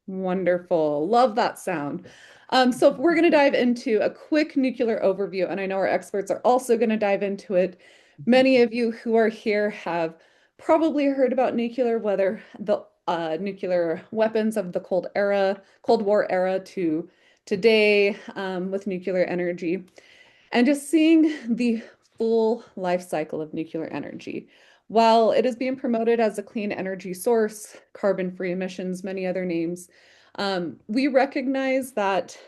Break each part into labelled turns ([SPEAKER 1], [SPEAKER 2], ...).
[SPEAKER 1] Wonderful. Love that sound. So we're going to dive into a quick nuclear overview, and I know our experts are also going to dive into it. Many of you who are here have probably heard about nuclear, whether the nuclear weapons of the Cold War era to today, with nuclear energy, and just seeing the full life cycle of nuclear energy. While it is being promoted as a clean energy source, carbon-free emissions, many other names, we recognize that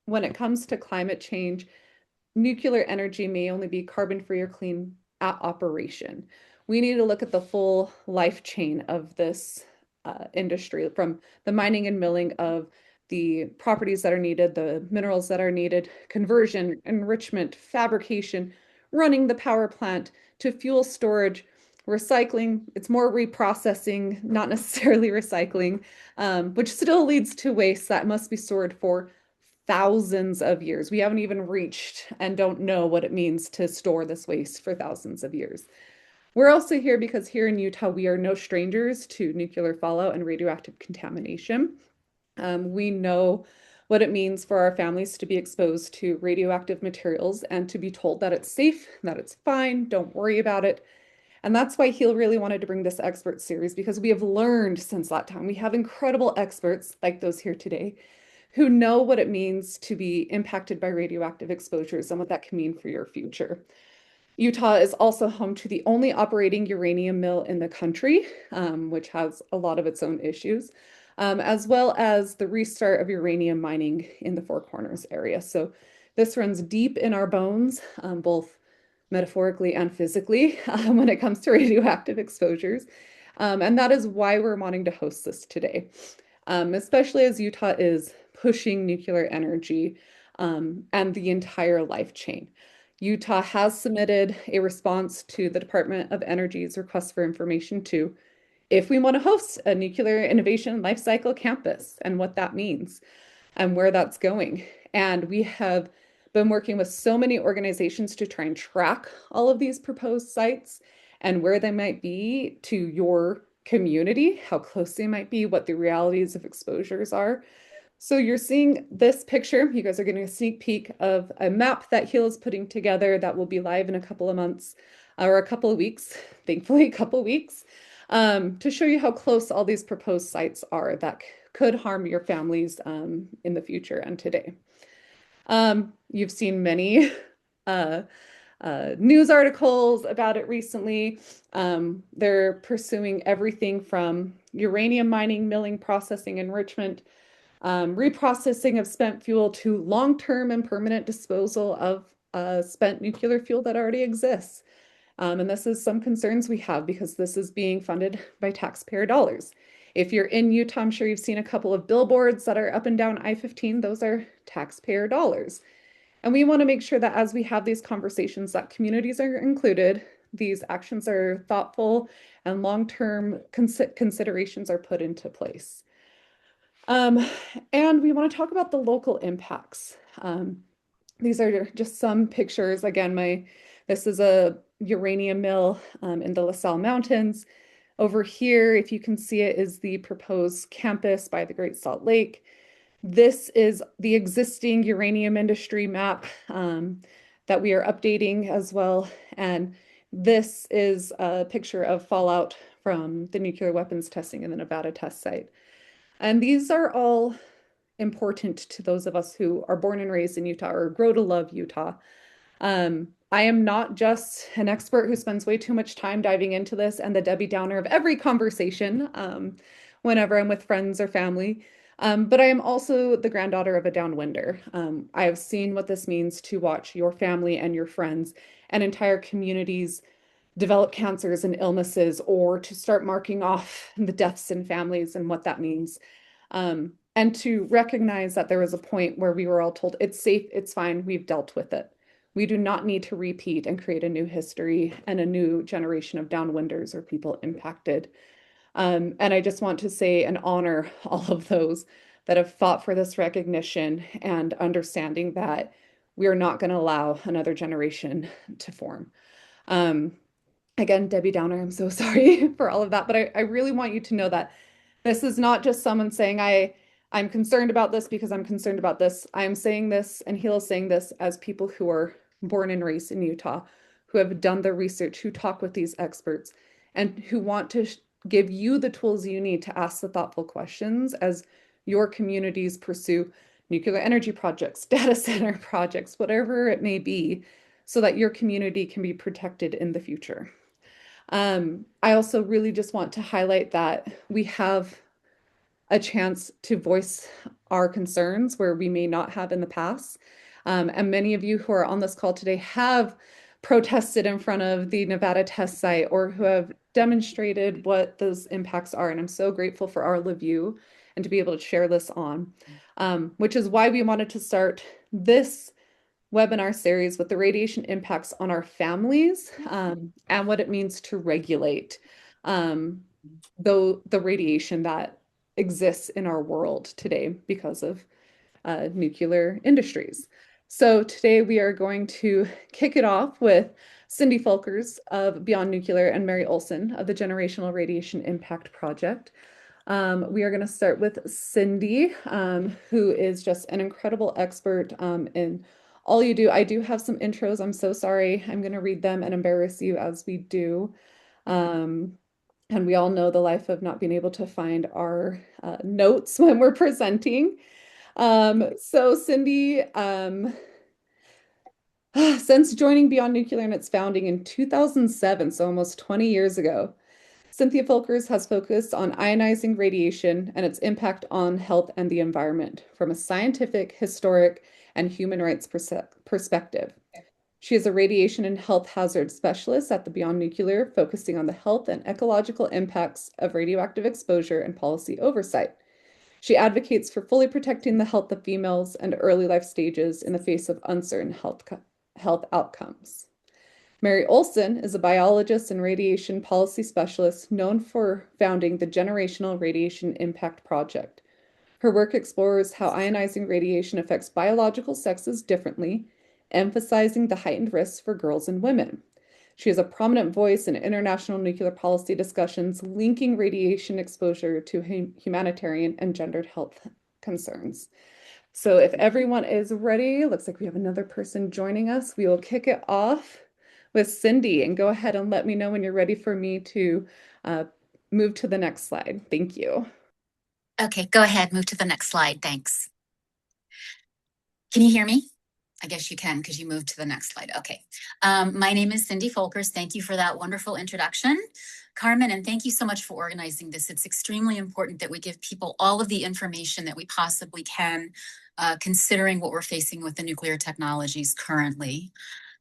[SPEAKER 1] when it comes to climate change, nuclear energy may only be carbon-free or clean at operation. We need to look at the full life chain of this industry, from the mining and milling of the properties that are needed, the minerals that are needed, conversion, enrichment, fabrication, running the power plant, to fuel storage, recycling. It's more reprocessing, not necessarily recycling, which still leads to waste that must be stored for thousands of years. We haven't even reached and don't know what it means to store this waste for thousands of years. We're also here because here in Utah, we are no strangers to nuclear fallout and radioactive contamination. We know what it means for our families to be exposed to radioactive materials and to be told that it's safe, that it's fine, don't worry about it. And that's why he really wanted to bring this expert series, because we have learned since that time. We have incredible experts like those here today who know what it means to be impacted by radioactive exposures and what that can mean for your future. Utah is also home to the only operating uranium mill in the country, which has a lot of its own issues, as well as the restart of uranium mining in the Four Corners area. So this runs deep in our bones, both metaphorically and physically, when it comes to radioactive exposures. And that is why we're wanting to host this today, especially as Utah is pushing nuclear energy and the entire life chain. Utah has submitted a response to the Department of Energy's request for information to if we want to host a nuclear innovation life cycle campus and what that means and where that's going. And we have been working with so many organizations to try and track all of these proposed sites and where they might be to your community, how close they might be, what the realities of exposures are. So you're seeing this picture. You guys are getting a sneak peek of a map that Hill is putting together that will be live in a couple of months or a couple of weeks, thankfully, a couple of weeks, to show you how close all these proposed sites are that could harm your families in the future and today. You've seen many uh, news articles about it recently. They're pursuing everything from uranium mining, milling, processing, enrichment, reprocessing of spent fuel to long-term and permanent disposal of spent nuclear fuel that already exists. And this is some concerns we have because this is being funded by taxpayer dollars. If you're in Utah, I'm sure you've seen a couple of billboards that are up and down I-15. Those are taxpayer dollars. And we want to make sure that as we have these conversations, that communities are included, these actions are thoughtful, and long-term considerations are put into place. Um, and we want to talk about the local impacts. These are just some pictures. Again, this is a uranium mill in the La Salle Mountains. Over here, if you can see it, is the proposed campus by the Great Salt Lake. This is the existing uranium industry map that we are updating as well. And this is a picture of fallout from the nuclear weapons testing in the Nevada test site. And these are all important to those of us who are born and raised in Utah or grow to love Utah. I am not just an expert who spends way too much time diving into this and the Debbie Downer of every conversation whenever I'm with friends or family. But I am also the granddaughter of a downwinder. I have seen what this means to watch your family and your friends and entire communities develop cancers and illnesses, or to start marking off the deaths in families and what that means. And to recognize that there was a point where we were all told it's safe, it's fine, we've dealt with it. We do not need to repeat and create a new history and a new generation of downwinders or people impacted. And I just want to say and honor all of those that have fought for this recognition and understanding that we are not going to allow another generation to form. Um, Again, Debbie Downer, I'm so sorry for all of that, but I really want you to know that this is not just someone saying, I'm concerned about this because I'm concerned about this. I'm saying this, and Hila is saying this as people who are born and raised in Utah, who have done their research, who talk with these experts, and who want to give you the tools you need to ask the thoughtful questions as your communities pursue nuclear energy projects, data center projects, whatever it may be, so that your community can be protected in the future. I also really just want to highlight that we have a chance to voice our concerns where we may not have in the past. And many of you who are on this call today have protested in front of the Nevada test site or who have demonstrated what those impacts are. And I'm so grateful for all of you and to be able to share this on, which is why we wanted to start this webinar series with the radiation impacts on our families and what it means to regulate the radiation that exists in our world today because of nuclear industries. So today we are going to kick it off with Cindy Folkers of Beyond Nuclear and Mary Olson of the Generational Radiation Impact Project. We are going to start with Cindy, who is just an incredible expert in all you do. I do have some intros. I'm so sorry. I'm going to read them and embarrass you as we do. And we all know the life of not being able to find our notes when we're presenting. So Cindy, since joining Beyond Nuclear and its founding in 2007, so almost 20 years ago, Cynthia Folkers has focused on ionizing radiation and its impact on health and the environment from a scientific, historic, and human rights perspective. She is a radiation and health hazard specialist at the Beyond Nuclear, focusing on the health and ecological impacts of radioactive exposure and policy oversight. She advocates for fully protecting the health of females and early life stages in the face of uncertain health outcomes. Mary Olson is a biologist and radiation policy specialist known for founding the Generational Radiation Impact Project. Her work explores how ionizing radiation affects biological sexes differently, emphasizing the heightened risks for girls and women. She is a prominent voice in international nuclear policy discussions linking radiation exposure to humanitarian and gendered health concerns. So if everyone is ready, looks like we have another person joining us. We will kick it off with Cindy, and go ahead and let me know when you're ready for me to move to the next slide. Thank you.
[SPEAKER 2] Okay, go ahead, move to the next slide. Thanks. Can you hear me? I guess you can because you moved to the next slide. Okay. My name is Cindy Folkers. Thank you for that wonderful introduction, Carmen, and thank you so much for organizing this. It's extremely important that we give people all of the information that we possibly can, considering what we're facing with the nuclear technologies currently.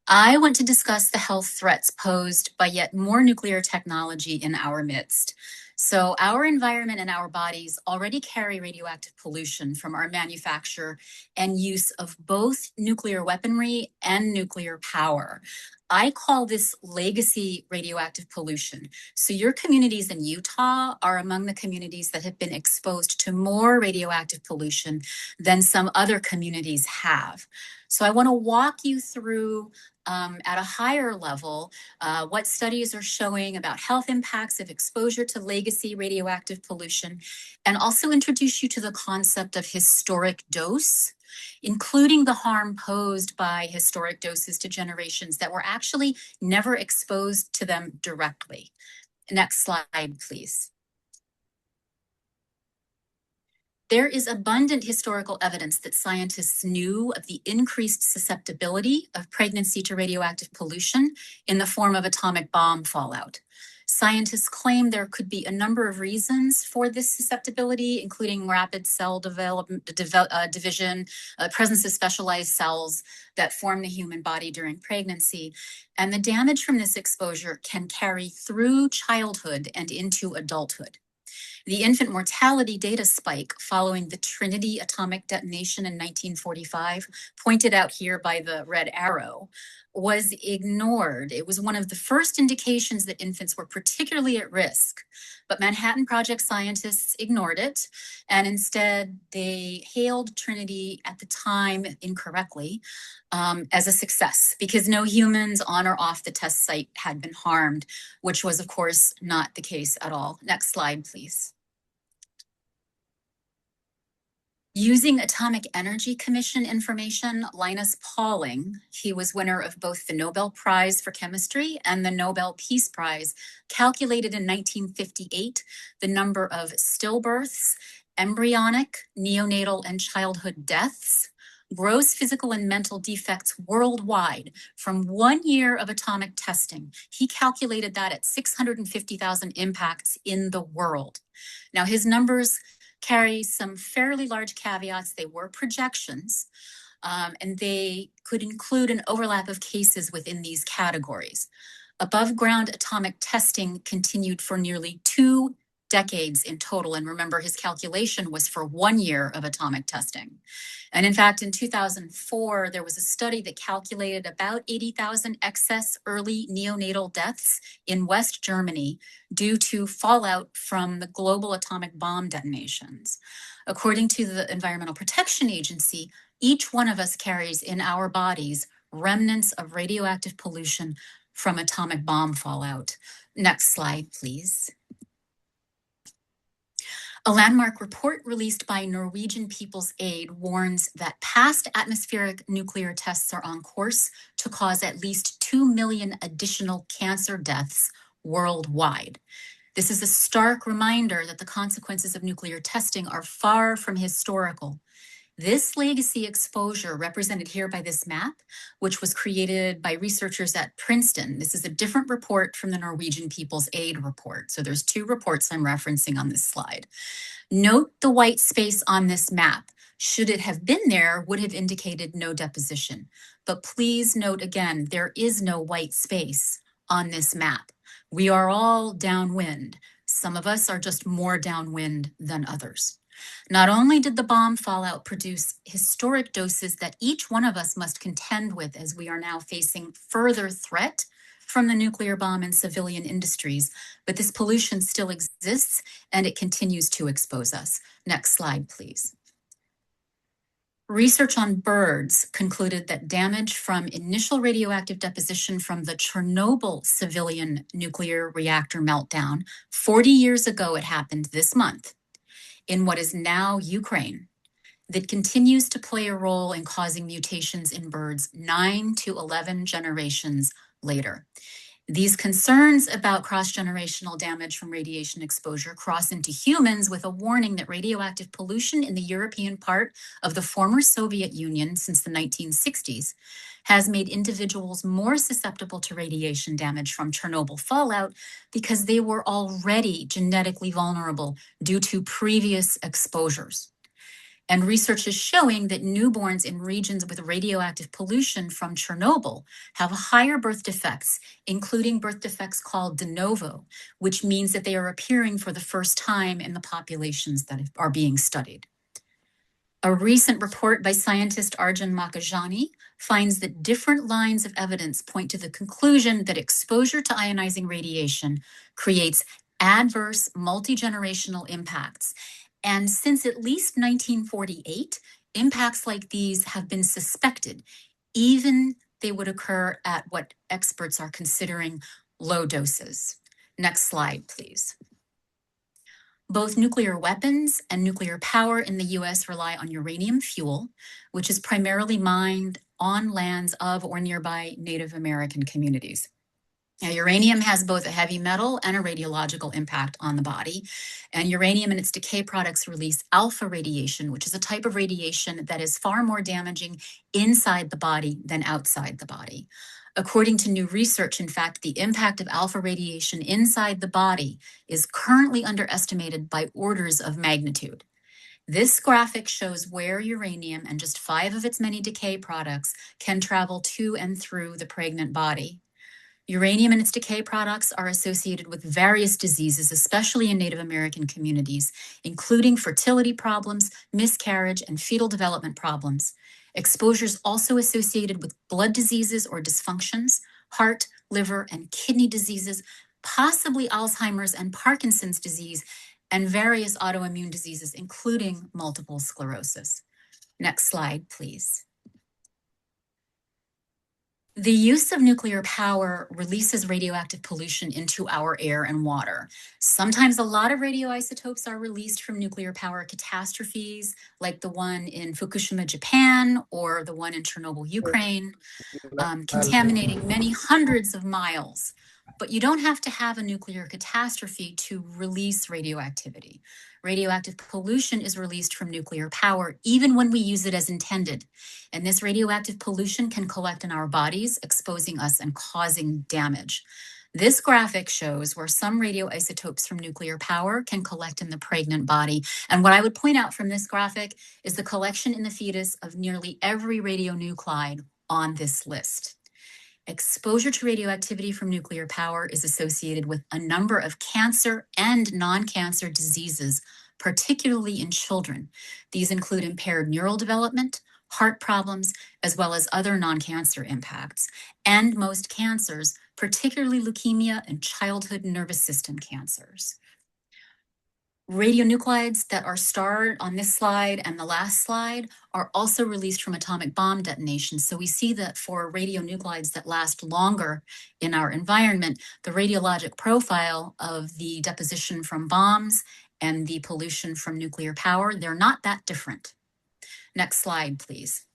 [SPEAKER 2] I want to discuss the health threats posed by yet more nuclear technology in our midst. So our environment and our bodies already carry radioactive pollution from our manufacture and use of both nuclear weaponry and nuclear power. I call this legacy radioactive pollution. So your communities in Utah are among the communities that have been exposed to more radioactive pollution than some other communities have. So I want to walk you through at a higher level, what studies are showing about health impacts of exposure to legacy radioactive pollution, and also introduce you to the concept of historic dose, including the harm posed by historic doses to generations that were actually never exposed to them directly. Next slide, please. There is abundant historical evidence that scientists knew of the increased susceptibility of pregnancy to radioactive pollution in the form of atomic bomb fallout. Scientists claim there could be a number of reasons for this susceptibility, including rapid cell division, presence of specialized cells that form the human body during pregnancy. And the damage from this exposure can carry through childhood and into adulthood. The infant mortality data spike following the Trinity atomic detonation in 1945, pointed out here by the red arrow, was ignored. It was one of the first indications that infants were particularly at risk, but Manhattan Project scientists ignored it, and instead they hailed Trinity at the time incorrectly as a success because no humans on or off the test site had been harmed, which was of course not the case at all. Next slide, please. Using Atomic Energy Commission information, Linus Pauling, he was winner of both the Nobel Prize for Chemistry and the Nobel Peace Prize, calculated in 1958 the number of stillbirths, embryonic, neonatal, and childhood deaths, gross physical and mental defects worldwide from 1 year of atomic testing. He calculated that at 650,000 impacts in the world. Now, his numbers carry some fairly large caveats. They were projections, and they could include an overlap of cases within these categories. Above ground atomic testing continued for nearly 2 decades in total. And remember, his calculation was for 1 year of atomic testing. And in fact, in 2004, there was a study that calculated about 80,000 excess early neonatal deaths in West Germany due to fallout from the global atomic bomb detonations. According to the Environmental Protection Agency, each one of us carries in our bodies remnants of radioactive pollution from atomic bomb fallout. Next slide, please. A landmark report released by Norwegian People's Aid warns that past atmospheric nuclear tests are on course to cause at least 2 million additional cancer deaths worldwide. This is a stark reminder that the consequences of nuclear testing are far from historical. This legacy exposure, represented here by this map, which was created by researchers at Princeton. This is a different report from the Norwegian People's Aid report. So there's 2 reports I'm referencing on this slide. Note the white space on this map. Should it have been there, would have indicated no deposition. But please note again, there is no white space on this map. We are all downwind. Some of us are just more downwind than others. Not only did the bomb fallout produce historic doses that each one of us must contend with as we are now facing further threat from the nuclear bomb and civilian industries, but this pollution still exists and it continues to expose us. Next slide, please. Research on birds concluded that damage from initial radioactive deposition from the Chernobyl civilian nuclear reactor meltdown, 40 years ago it happened this month, in what is now Ukraine, that continues to play a role in causing mutations in birds 9 to 11 generations later. These concerns about cross-generational damage from radiation exposure cross into humans with a warning that radioactive pollution in the European part of the former Soviet Union since the 1960s has made individuals more susceptible to radiation damage from Chernobyl fallout because they were already genetically vulnerable due to previous exposures. And research is showing that newborns in regions with radioactive pollution from Chernobyl have higher birth defects, including birth defects called de novo, which means that they are appearing for the first time in the populations that are being studied. A recent report by scientist Arjun Makajani finds that different lines of evidence point to the conclusion that exposure to ionizing radiation creates adverse multi-generational impacts. And since at least 1948, impacts like these have been suspected, even they would occur at what experts are considering low doses. Next slide, please. Both nuclear weapons and nuclear power in the US rely on uranium fuel, which is primarily mined on lands of or nearby Native American communities. Now, uranium has both a heavy metal and a radiological impact on the body. And uranium and its decay products release alpha radiation, which is a type of radiation that is far more damaging inside the body than outside the body. According to new research, in fact, the impact of alpha radiation inside the body is currently underestimated by orders of magnitude. This graphic shows where uranium and just 5 of its many decay products can travel to and through the pregnant body. Uranium and its decay products are associated with various diseases, especially in Native American communities, including fertility problems, miscarriage, and fetal development problems. Exposure is also associated with blood diseases or dysfunctions, heart, liver, and kidney diseases, possibly Alzheimer's and Parkinson's disease, and various autoimmune diseases, including multiple sclerosis. Next slide, please. The use of nuclear power releases radioactive pollution into our air and water. Sometimes a lot of radioisotopes are released from nuclear power catastrophes, like the one in Fukushima, Japan, or the one in Chernobyl, Ukraine, contaminating many hundreds of miles. But you don't have to have a nuclear catastrophe to release radioactivity. Radioactive pollution is released from nuclear power, even when we use it as intended. And this radioactive pollution can collect in our bodies, exposing us and causing damage. This graphic shows where some radioisotopes from nuclear power can collect in the pregnant body. And what I would point out from this graphic is the collection in the fetus of nearly every radionuclide on this list. Exposure to radioactivity from nuclear power is associated with a number of cancer and non-cancer diseases, particularly in children. These include impaired neural development, heart problems, as well as other non-cancer impacts, and most cancers, particularly leukemia and childhood nervous system cancers. Radionuclides that are starred on this slide and the last slide are also released from atomic bomb detonations. So we see that for radionuclides that last longer in our environment, the radiologic profile of the deposition from bombs and the pollution from nuclear power, they're not that different. Next slide, please.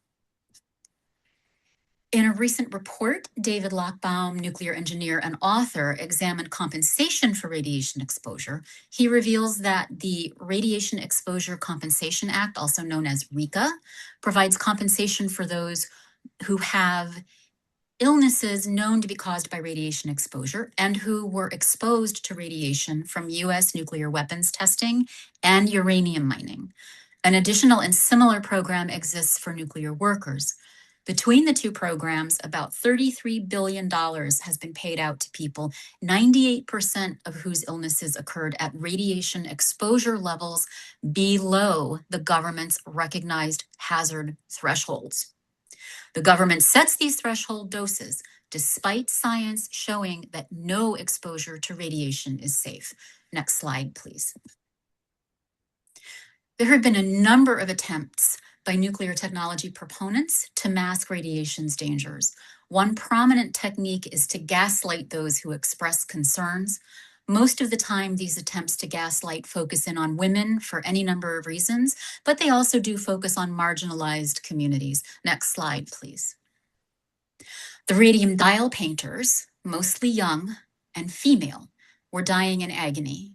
[SPEAKER 2] In a recent report, David Lochbaum, nuclear engineer and author, examined compensation for radiation exposure. He reveals that the Radiation Exposure Compensation Act, also known as RECA, provides compensation for those who have illnesses known to be caused by radiation exposure and who were exposed to radiation from U.S. nuclear weapons testing and uranium mining. An additional and similar program exists for nuclear workers. Between the two programs, about $33 billion has been paid out to people, 98% of whose illnesses occurred at radiation exposure levels below the government's recognized hazard thresholds. The government sets these threshold doses despite science showing that no exposure to radiation is safe. Next slide, please. There have been a number of attempts by nuclear technology proponents to mask radiation's dangers. One prominent technique is to gaslight those who express concerns. Most of the time, these attempts to gaslight focus in on women for any number of reasons, but they also do focus on marginalized communities. Next slide, please. The radium dial painters, mostly young and female, were dying in agony.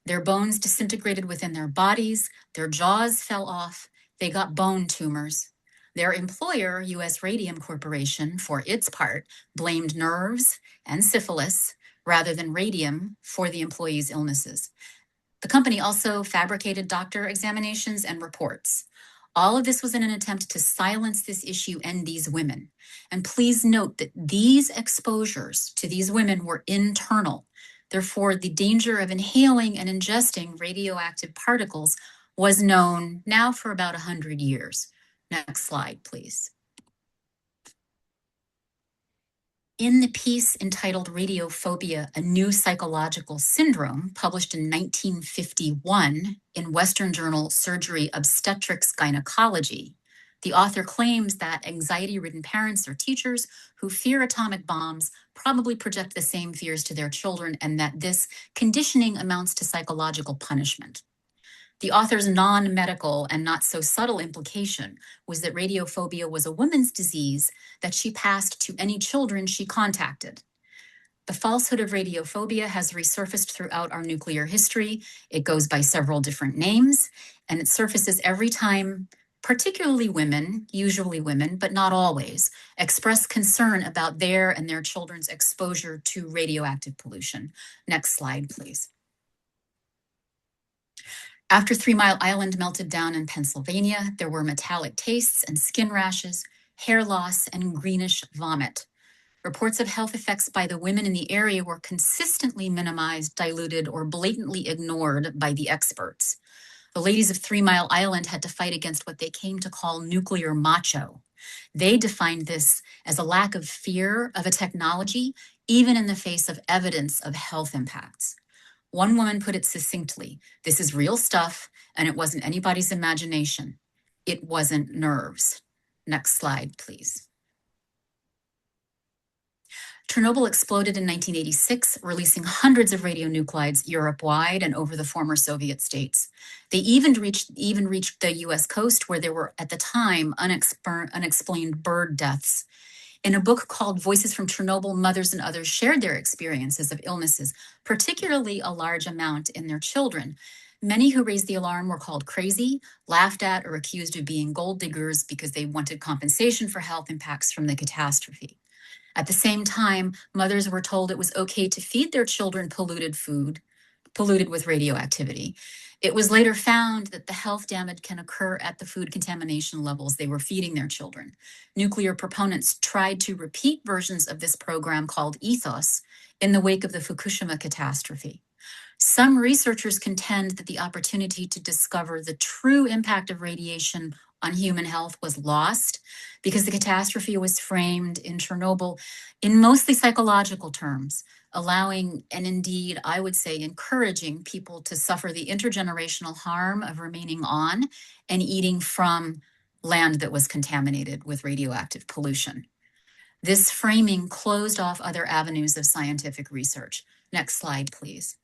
[SPEAKER 2] Their bones disintegrated within their bodies, their jaws fell off, they got bone tumors. Their employer, US Radium Corporation, for its part, blamed nerves and syphilis rather than radium for the employees' illnesses. The company also fabricated doctor examinations and reports. All of this was in an attempt to silence this issue and these women. And please note that these exposures to these women were internal. Therefore, the danger of inhaling and ingesting radioactive particles was known now for about 100 years. Next slide, please. In the piece entitled Radiophobia, A New Psychological Syndrome, published in 1951 in Western Journal Surgery Obstetrics Gynecology, the author claims that anxiety-ridden parents or teachers who fear atomic bombs probably project the same fears to their children, and that this conditioning amounts to psychological punishment. The author's non-medical and not so subtle implication was that radiophobia was a woman's disease that she passed to any children she contacted. The falsehood of radiophobia has resurfaced throughout our nuclear history. It goes by several different names, and it surfaces every time, particularly women, usually women, but not always, express concern about their and their children's exposure to radioactive pollution. Next slide, please. After 3 Mile Island melted down in Pennsylvania, there were metallic tastes and skin rashes, hair loss, and greenish vomit. Reports of health effects by the women in the area were consistently minimized, diluted, or blatantly ignored by the experts. The ladies of 3 Mile Island had to fight against what they came to call nuclear macho. They defined this as a lack of fear of a technology, even in the face of evidence of health impacts. One woman put it succinctly, "This is real stuff, and it wasn't anybody's imagination. It wasn't nerves." Next slide, please. Chernobyl exploded in 1986, releasing hundreds of radionuclides Europe-wide and over the former Soviet states. They even reached the US coast, where there were, at the time, unexplained bird deaths. In a book called Voices from Chernobyl, mothers and others shared their experiences of illnesses, particularly a large amount in their children. Many who raised the alarm were called crazy, laughed at, or accused of being gold diggers because they wanted compensation for health impacts from the catastrophe. At the same time, mothers were told it was okay to feed their children polluted food, polluted with radioactivity. It was later found that the health damage can occur at the food contamination levels they were feeding their children. Nuclear proponents tried to repeat versions of this program called Ethos in the wake of the Fukushima catastrophe. Some researchers contend that the opportunity to discover the true impact of radiation on human health was lost because the catastrophe was framed in Chernobyl in mostly psychological terms, allowing, and indeed, I would say, encouraging people to suffer the intergenerational harm of remaining on and eating from land that was contaminated with radioactive pollution. This framing closed off other avenues of scientific research. Next slide, please.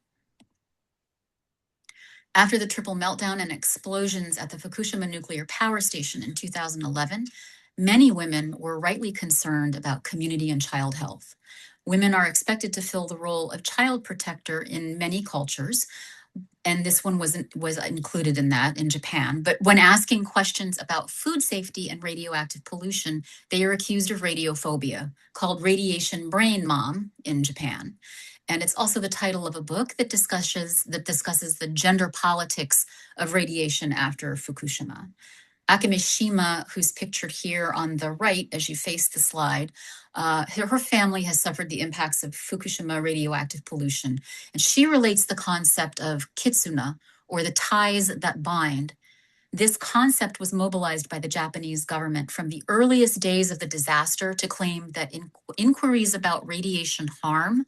[SPEAKER 2] After the triple meltdown and explosions at the Fukushima nuclear power station in 2011, many women were rightly concerned about community and child health. Women are expected to fill the role of child protector in many cultures, and this one was included in that in Japan. But when asking questions about food safety and radioactive pollution, they are accused of radiophobia, called radiation brain mom in Japan. And it's also the title of a book that discusses the gender politics of radiation after Fukushima. Akimishima, who's pictured here on the right as you face the slide, her family has suffered the impacts of Fukushima radioactive pollution. And she relates the concept of kitsuna, or the ties that bind. This concept was mobilized by the Japanese government from the earliest days of the disaster to claim that inquiries about radiation harm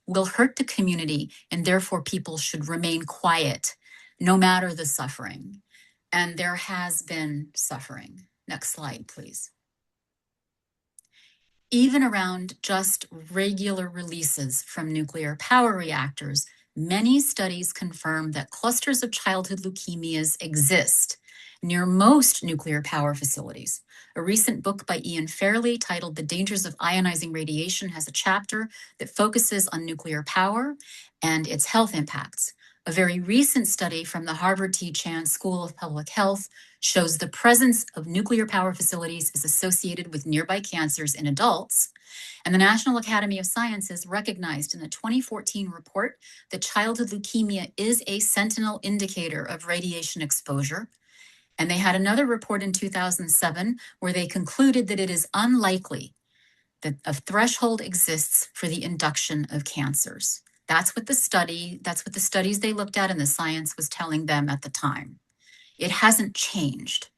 [SPEAKER 2] will hurt the community, and therefore people should remain quiet, no matter the suffering. And there has been suffering. Next slide, please. Even around just regular releases from nuclear power reactors, many studies confirm that clusters of childhood leukemias exist near most nuclear power facilities. A recent book by Ian Fairley titled The Dangers of Ionizing Radiation has a chapter that focuses on nuclear power and its health impacts. A very recent study from the Harvard T. Chan School of Public Health shows the presence of nuclear power facilities is associated with nearby cancers in adults. And the National Academy of Sciences recognized in a 2014 report that childhood leukemia is a sentinel indicator of radiation exposure. And they had another report in 2007 where they concluded that it is unlikely that a threshold exists for the induction of cancers. That's what the studies they looked at and the science was telling them at the time. It hasn't changed.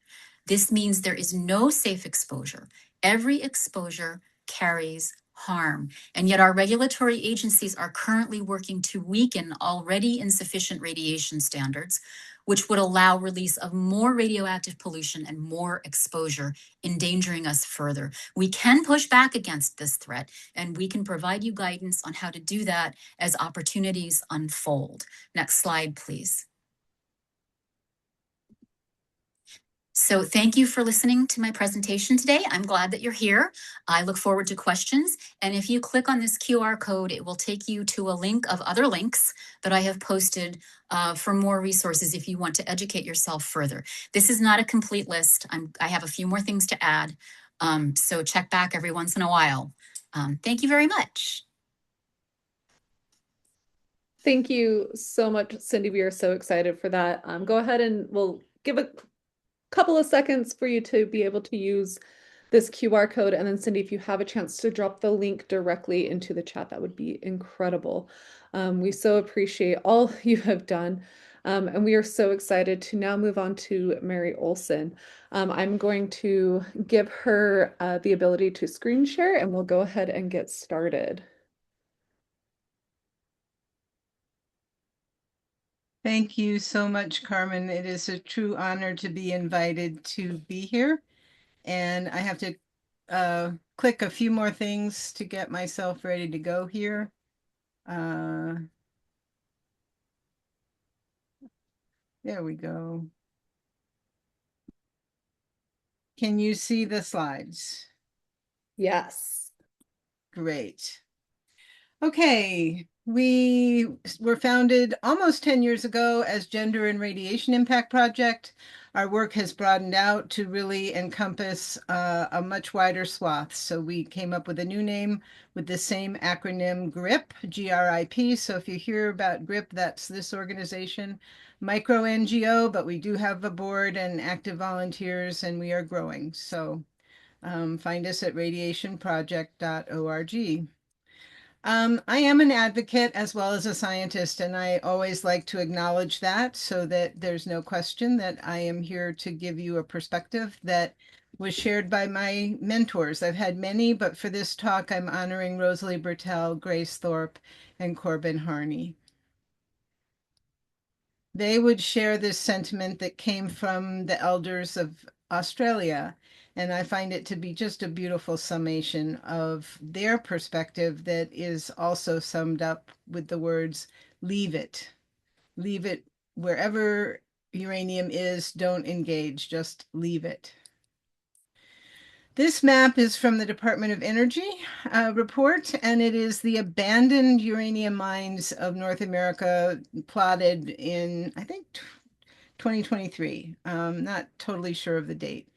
[SPEAKER 2] This means there is no safe exposure. Every exposure carries harm. And yet our regulatory agencies are currently working to weaken already insufficient radiation standards, which would allow release of more radioactive pollution and more exposure, endangering us further. We can push back against this threat, and we can provide you guidance on how to do that as opportunities unfold. Next slide, please. So thank you for listening to my presentation today. I'm glad that you're here. I look forward to questions. And if you click on this QR code, it will take you to a link of other links that I have posted for more resources if you want to educate yourself further. This is not a complete list. I have a few more things to add. So check back every once in a while. Thank you very much.
[SPEAKER 1] Thank you so much, Cindy. We are so excited for that. Go ahead and we'll give a couple of seconds for you to be able to use this QR code. And then Cindy, if you have a chance to drop the link directly into the chat, that would be incredible. We so appreciate all you have done. And we are so excited to now move on to Mary Olson. I'm going to give her the ability to screen share, and we'll go ahead and get started.
[SPEAKER 3] Thank you so much, Carmen. It is a true honor to be invited to be here. And I have to click a few more things to get myself ready to go here. Uh, there we go. Can you see the slides?
[SPEAKER 1] Yes.
[SPEAKER 3] Great. Okay, we were founded almost 10 years ago as Gender and Radiation Impact Project. Our work has broadened out to really encompass a much wider swath. So we came up with a new name with the same acronym GRIP, G-R-I-P. So if you hear about GRIP, that's this organization, micro NGO, but we do have a board and active volunteers, and we are growing. So find us at radiationproject.org. I am an advocate as well as a scientist, and I always like to acknowledge that so that there's no question that I am here to give you a perspective that was shared by my mentors. I've had many, but for this talk, I'm honoring Rosalie Bertell, Grace Thorpe, and Corbin Harney. They would share this sentiment that came from the elders of Australia. And I find it to be just a beautiful summation of their perspective that is also summed up with the words, leave it. Leave it wherever uranium is, don't engage, just leave it. This map is from the Department of Energy report, and it is the abandoned uranium mines of North America plotted in, I think, 2023. Not totally sure of the date.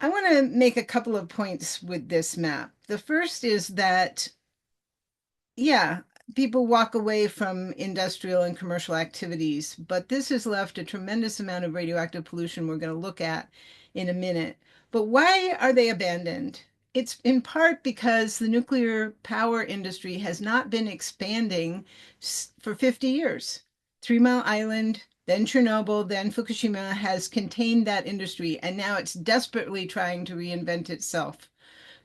[SPEAKER 3] I want to make a couple of points with this map. The first is that, yeah, people walk away from industrial and commercial activities, but this has left a tremendous amount of radioactive pollution we're going to look at in a minute. But why are they abandoned? It's in part because the nuclear power industry has not been expanding for 50 years. Three Mile Island, then Chernobyl, then Fukushima has contained that industry, and now it's desperately trying to reinvent itself.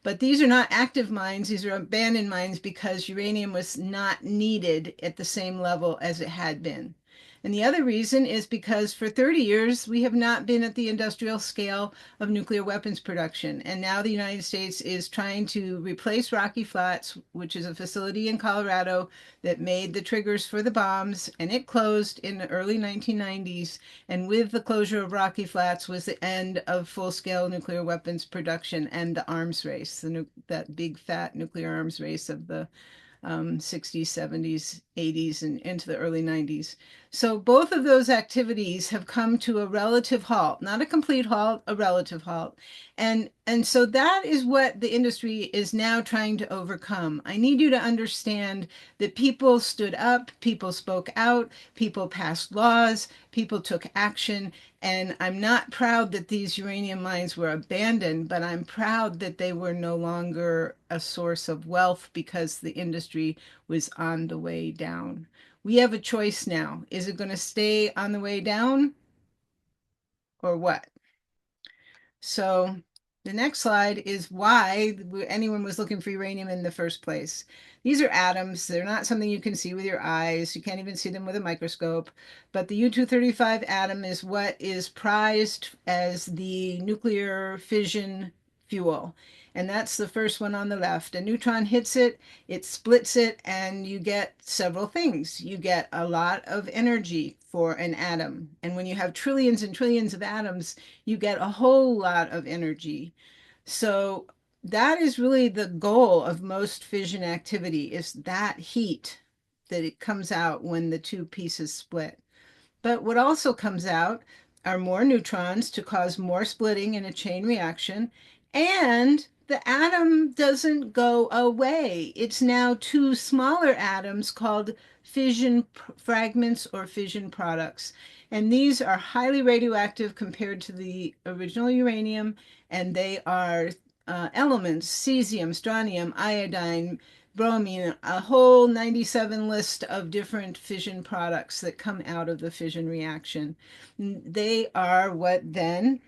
[SPEAKER 3] But these are not active mines, these are abandoned mines because uranium was not needed at the same level as it had been. And the other reason is because for 30 years, we have not been at the industrial scale of nuclear weapons production. And now the United States is trying to replace Rocky Flats, which is a facility in Colorado that made the triggers for the bombs, and it closed in the early 1990s. And with the closure of Rocky Flats was the end of full-scale nuclear weapons production and the arms race, that big fat nuclear arms race of the 60s, 70s, 80s, and into the early 90s. So both of those activities have come to a relative halt, not a complete halt, a relative halt. And so that is what the industry is now trying to overcome. I need you to understand that people stood up, people spoke out, people passed laws, people took action. And I'm not proud that these uranium mines were abandoned, but I'm proud that they were no longer a source of wealth because the industry was on the way down. We have a choice now. Is it going to stay on the way down or what? So the next slide is why anyone was looking for uranium in the first place. These are atoms. They're not something you can see with your eyes. You can't even see them with a microscope. But the U-235 atom is what is prized as the nuclear fission fuel. And that's the first one on the left. A neutron hits it, it splits it, and you get several things. You get a lot of energy for an atom. And when you have trillions and trillions of atoms, you get a whole lot of energy. So that is really the goal of most fission activity, is that heat that it comes out when the two pieces split. But what also comes out are more neutrons to cause more splitting in a chain reaction. And the atom doesn't go away. It's now two smaller atoms called fission fragments or fission products. And these are highly radioactive compared to the original uranium, and they are elements, cesium, strontium, iodine, bromine, a whole 97 list of different fission products that come out of the fission reaction. They are what then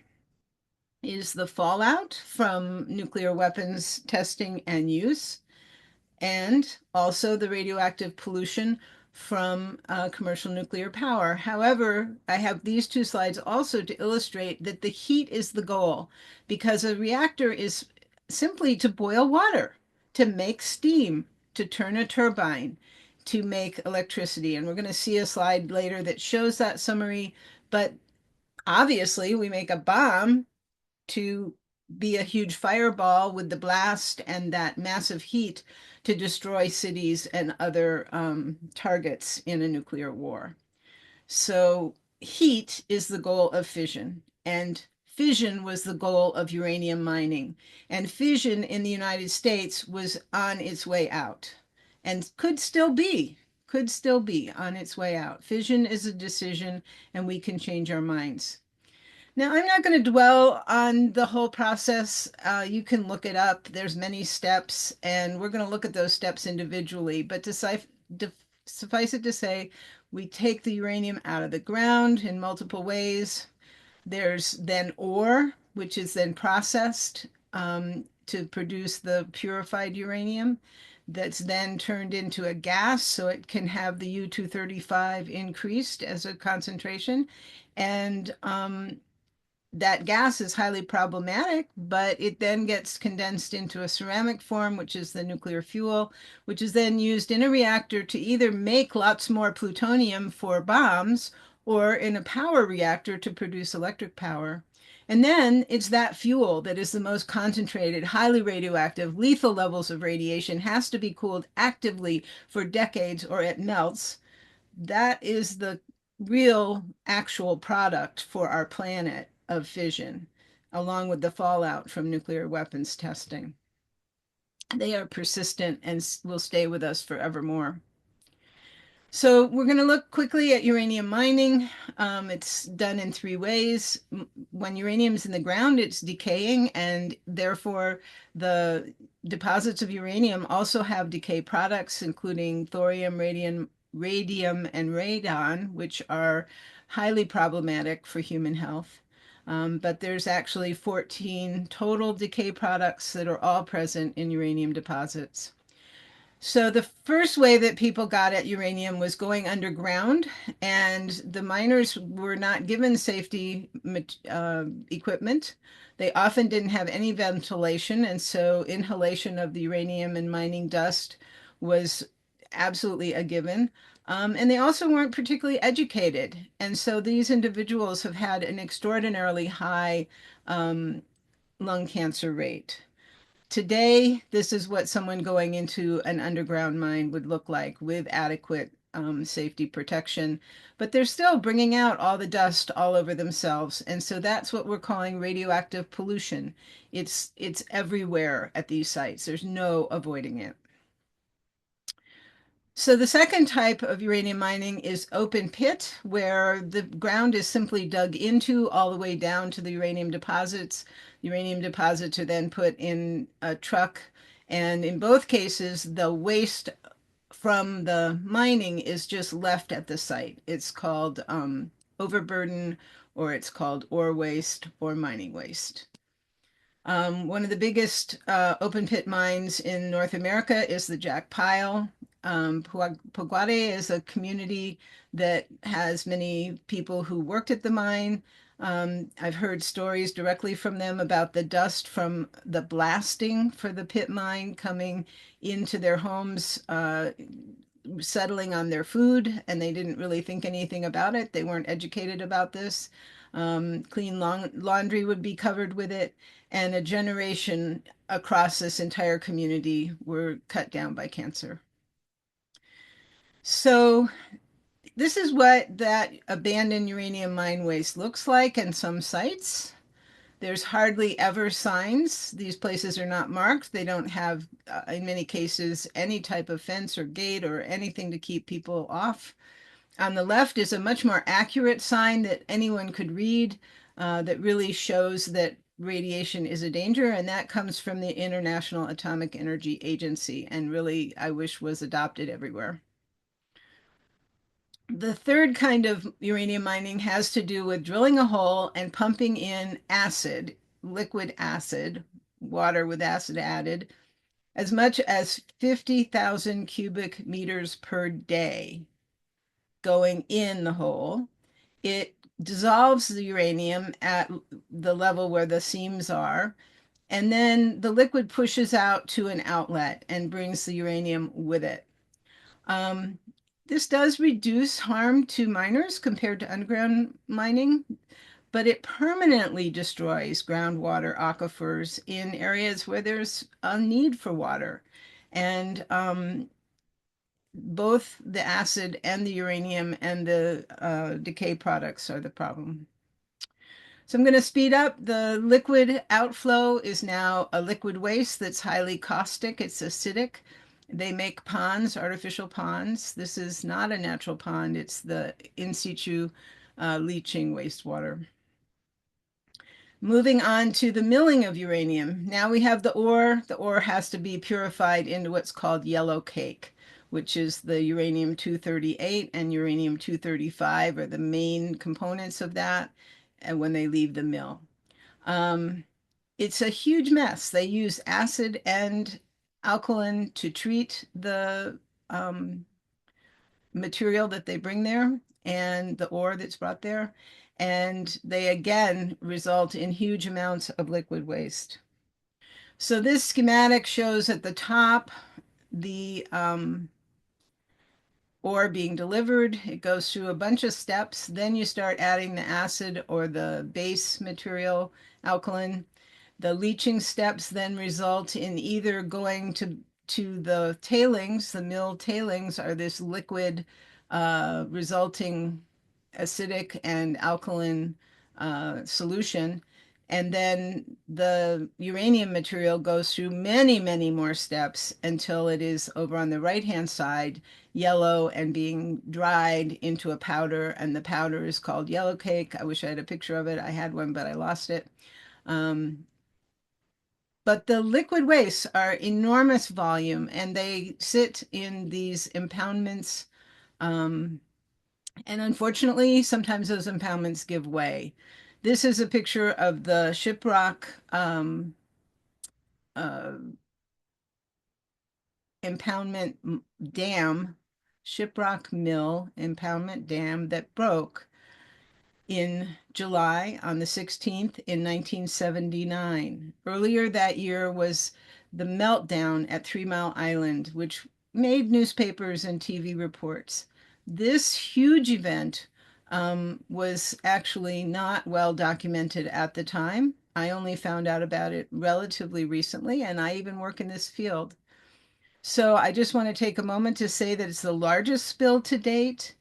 [SPEAKER 3] is the fallout from nuclear weapons testing and use, and also the radioactive pollution from commercial nuclear power. However, I have these two slides also to illustrate that the heat is the goal, because a reactor is simply to boil water, to make steam, to turn a turbine, to make electricity. And we're going to see a slide later that shows that summary. But obviously, we make a bomb to be a huge fireball with the blast and that massive heat to destroy cities and other targets in a nuclear war. So heat is the goal of fission, and fission was the goal of uranium mining. And fission in the United States was on its way out and could still be on its way out. Fission is a decision, and we can change our minds. Now, I'm not going to dwell on the whole process. You can look it up. There's many steps, and we're going to look at those steps individually. But suffice it to say, we take the uranium out of the ground in multiple ways. There's then ore, which is then processed to produce the purified uranium. That's then turned into a gas, so it can have the U-235 increased as a concentration. And that gas is highly problematic, but it then gets condensed into a ceramic form, which is the nuclear fuel, which is then used in a reactor to either make lots more plutonium for bombs or in a power reactor to produce electric power. And then it's that fuel that is the most concentrated, highly radioactive, lethal levels of radiation, has to be cooled actively for decades or it melts. That is the real actual product for our planet of fission, along with the fallout from nuclear weapons testing. They are persistent and will stay with us forevermore. So we're going to look quickly at uranium mining. It's done in three ways. When uranium is in the ground, it's decaying, and therefore the deposits of uranium also have decay products, including thorium, radium, and radon, which are highly problematic for human health. But there's actually 14 total decay products that are all present in uranium deposits. So the first way that people got at uranium was going underground, and the miners were not given safety equipment. They often didn't have any ventilation, and so inhalation of the uranium and mining dust was absolutely a given. And they also weren't particularly educated, and so these individuals have had an extraordinarily high lung cancer rate. Today, this is what someone going into an underground mine would look like with adequate safety protection, but they're still bringing out all the dust all over themselves. And so that's what we're calling radioactive pollution. It's everywhere at these sites. There's no avoiding it. So the second type of uranium mining is open pit, where the ground is simply dug into all the way down to the uranium deposits. Uranium deposits are then put in a truck, and in both cases, the waste from the mining is just left at the site. It's called overburden, or it's called ore waste or mining waste. One of the biggest open pit mines in North America is the Jack Pile. Poguade is a community that has many people who worked at the mine. I've heard stories directly from them about the dust from the blasting for the pit mine coming into their homes, settling on their food, and they didn't really think anything about it. They weren't educated about this. Clean laundry would be covered with it, and a generation across this entire community were cut down by cancer. So this is what that abandoned uranium mine waste looks like in some sites. There's hardly ever signs. These places are not marked. They don't have, in many cases, any type of fence or gate or anything to keep people off. On the left is a much more accurate sign that anyone could read that really shows that radiation is a danger, and that comes from the International Atomic Energy Agency, and really, I wish was adopted everywhere. The third kind of uranium mining has to do with drilling a hole and pumping in acid, liquid acid, water with acid added, as much as 50,000 cubic meters per day going in the hole. It dissolves the uranium at the level where the seams are, And then the liquid pushes out to an outlet and brings the uranium with it. Um, this does reduce harm to miners compared to underground mining, but it permanently destroys groundwater aquifers in areas where there's a need for water. And both the acid and the uranium and the decay products are the problem. So I'm going to speed up. The liquid outflow is now a liquid waste that's highly caustic. It's acidic. They make ponds, artificial ponds. This is not a natural pond. It's the in situ leaching wastewater. Moving on to the milling of uranium. Now we have the ore. The ore has to be purified into what's called yellow cake, which is the uranium-238 and uranium-235 are the main components of that, and when they leave the mill. It's a huge mess. They use acid and alkaline to treat the material that they bring there and the ore that's brought there. And they again result in huge amounts of liquid waste. So this schematic shows at the top the ore being delivered. It goes through a bunch of steps. Then you start adding the acid or the base material, alkaline. The leaching steps then result in either going to the tailings. The mill tailings are this liquid resulting acidic and alkaline solution. And then the uranium material goes through many, many more steps until it is over on the right-hand side, yellow and being dried into a powder. And the powder is called yellow cake. I wish I had a picture of it. I had one, but I lost it. But the liquid wastes are enormous volume and they sit in these impoundments. And unfortunately, sometimes those impoundments give way. This is a picture of the Shiprock uh, impoundment dam, Shiprock Mill impoundment dam that broke in July on the 16th in 1979. Earlier that year was the meltdown at 3 Mile Island, which made newspapers and TV reports. This huge event was actually not well documented at the time. I only found out about it relatively recently, and I even work in this field. So I just want to take a moment to say that it's the largest spill to date.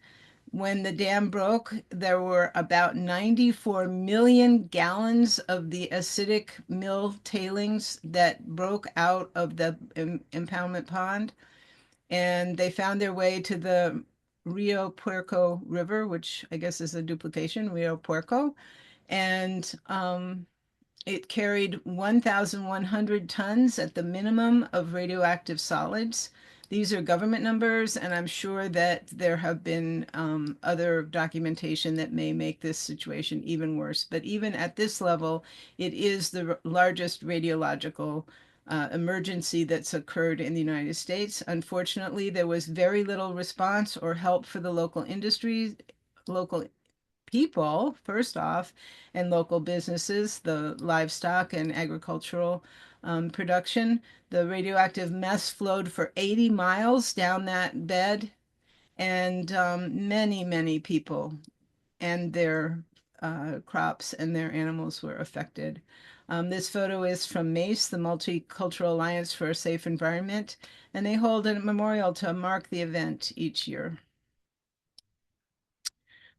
[SPEAKER 3] When the dam broke, there were about 94 million gallons of the acidic mill tailings that broke out of the impoundment pond. And they found their way to the Rio Puerco River, which I guess is a duplication, Rio Puerco. And it carried 1,100 tons at the minimum of radioactive solids. These are government numbers, and I'm sure that there have been other documentation that may make this situation even worse. But even at this level, it is the largest radiological emergency that's occurred in the United States. Unfortunately, there was very little response or help for the local industries, local people, first off, and local businesses, the livestock and agricultural production. The radioactive mess flowed for 80 miles down that bed, and many, many people and their crops and their animals were affected. This photo is from MACE, the Multicultural Alliance for a Safe Environment, and they hold a memorial to mark the event each year.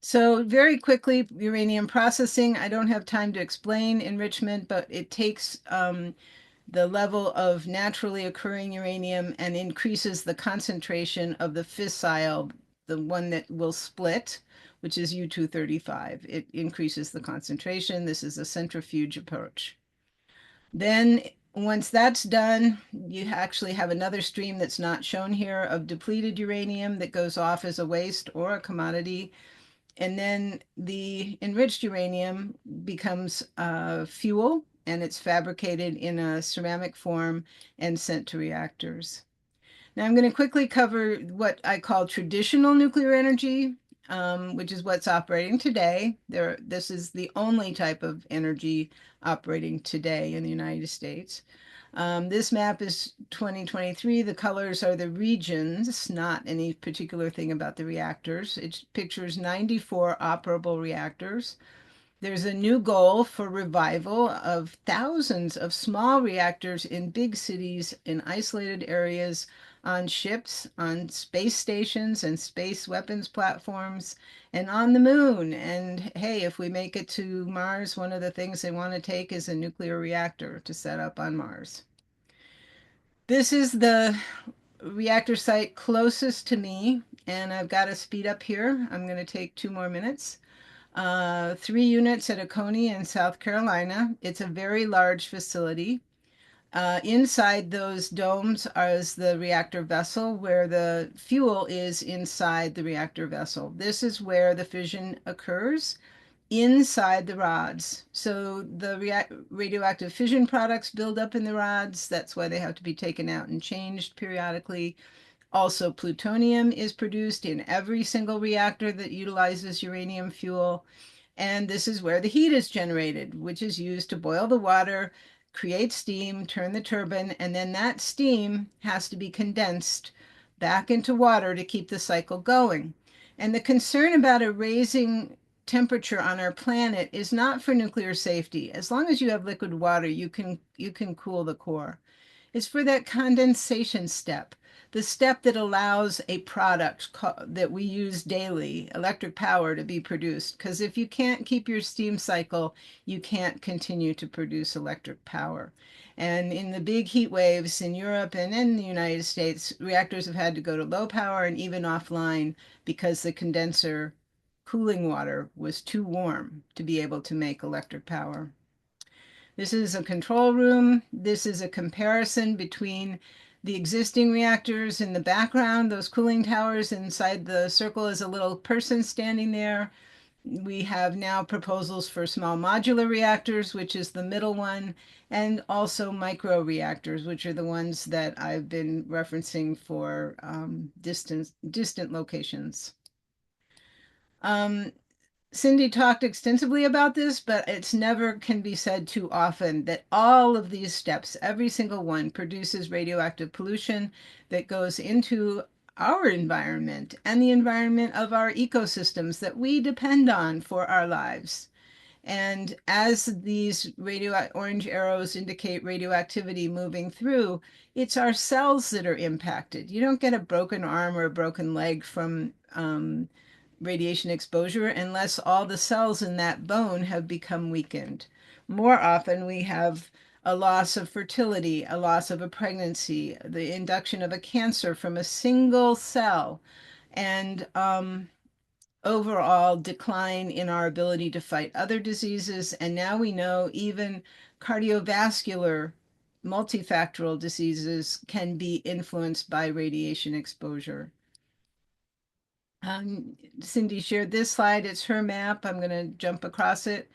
[SPEAKER 3] So very quickly, uranium processing. I don't have time to explain enrichment, but it takes the level of naturally occurring uranium and increases the concentration of the fissile, the one that will split, which is U-235. It increases the concentration. This is a centrifuge approach. Then once that's done, you actually have another stream that's not shown here of depleted uranium that goes off as a waste or a commodity. And then the enriched uranium becomes fuel and it's fabricated in a ceramic form and sent to reactors. Now I'm going to quickly cover what I call traditional nuclear energy. which is what's operating today. This is the only type of energy operating today in the United States. This map is 2023. The colors are the regions, not any particular thing about the reactors. It pictures 94 operable reactors. There's a new goal for revival of thousands of small reactors in big cities, in isolated areas, on ships, on space stations and space weapons platforms, and on the moon. And hey, if we make it to Mars, one of the things they want to take is a nuclear reactor to set up on Mars. This is the reactor site closest to me, and I've got to speed up here. I'm going to take 2 more minutes. 3 units at Oconee in South Carolina. It's a very large facility. Inside those domes is the reactor vessel where the fuel is inside the reactor vessel. This is where the fission occurs inside the rods. So the radioactive fission products build up in the rods. That's why they have to be taken out and changed periodically. Also, plutonium is produced in every single reactor that utilizes uranium fuel. And this is where the heat is generated, which is used to boil the water, create steam, turn the turbine, and then that steam has to be condensed back into water to keep the cycle going. And the concern about a raising temperature on our planet is not for nuclear safety. As long as you have liquid water, you can cool the core. It's for that condensation step, the step that allows a product that we use daily, electric power, to be produced. Because if you can't keep your steam cycle, you can't continue to produce electric power. And in the big heat waves in Europe and in the United States, reactors have had to go to low power and even offline because the condenser cooling water was too warm to be able to make electric power. This is a control room. This is a comparison between the existing reactors in the background, those cooling towers. Inside the circle is a little person standing there. We have now proposals for small modular reactors, which is the middle one, and also micro reactors, which are the ones that I've been referencing for distant locations. Cindy talked extensively about this, but it's never can be said too often that all of these steps, every single one, produces radioactive pollution that goes into our environment and the environment of our ecosystems that we depend on for our lives. And as these orange arrows indicate radioactivity moving through, it's our cells that are impacted. You don't get a broken arm or a broken leg from radiation exposure unless all the cells in that bone have become weakened. More often, we have a loss of fertility, a loss of a pregnancy, the induction of a cancer from a single cell, and overall decline in our ability to fight other diseases. And now we know even cardiovascular multifactorial diseases can be influenced by radiation exposure. Cindy shared this slide. It's her map. I'm going to jump across it.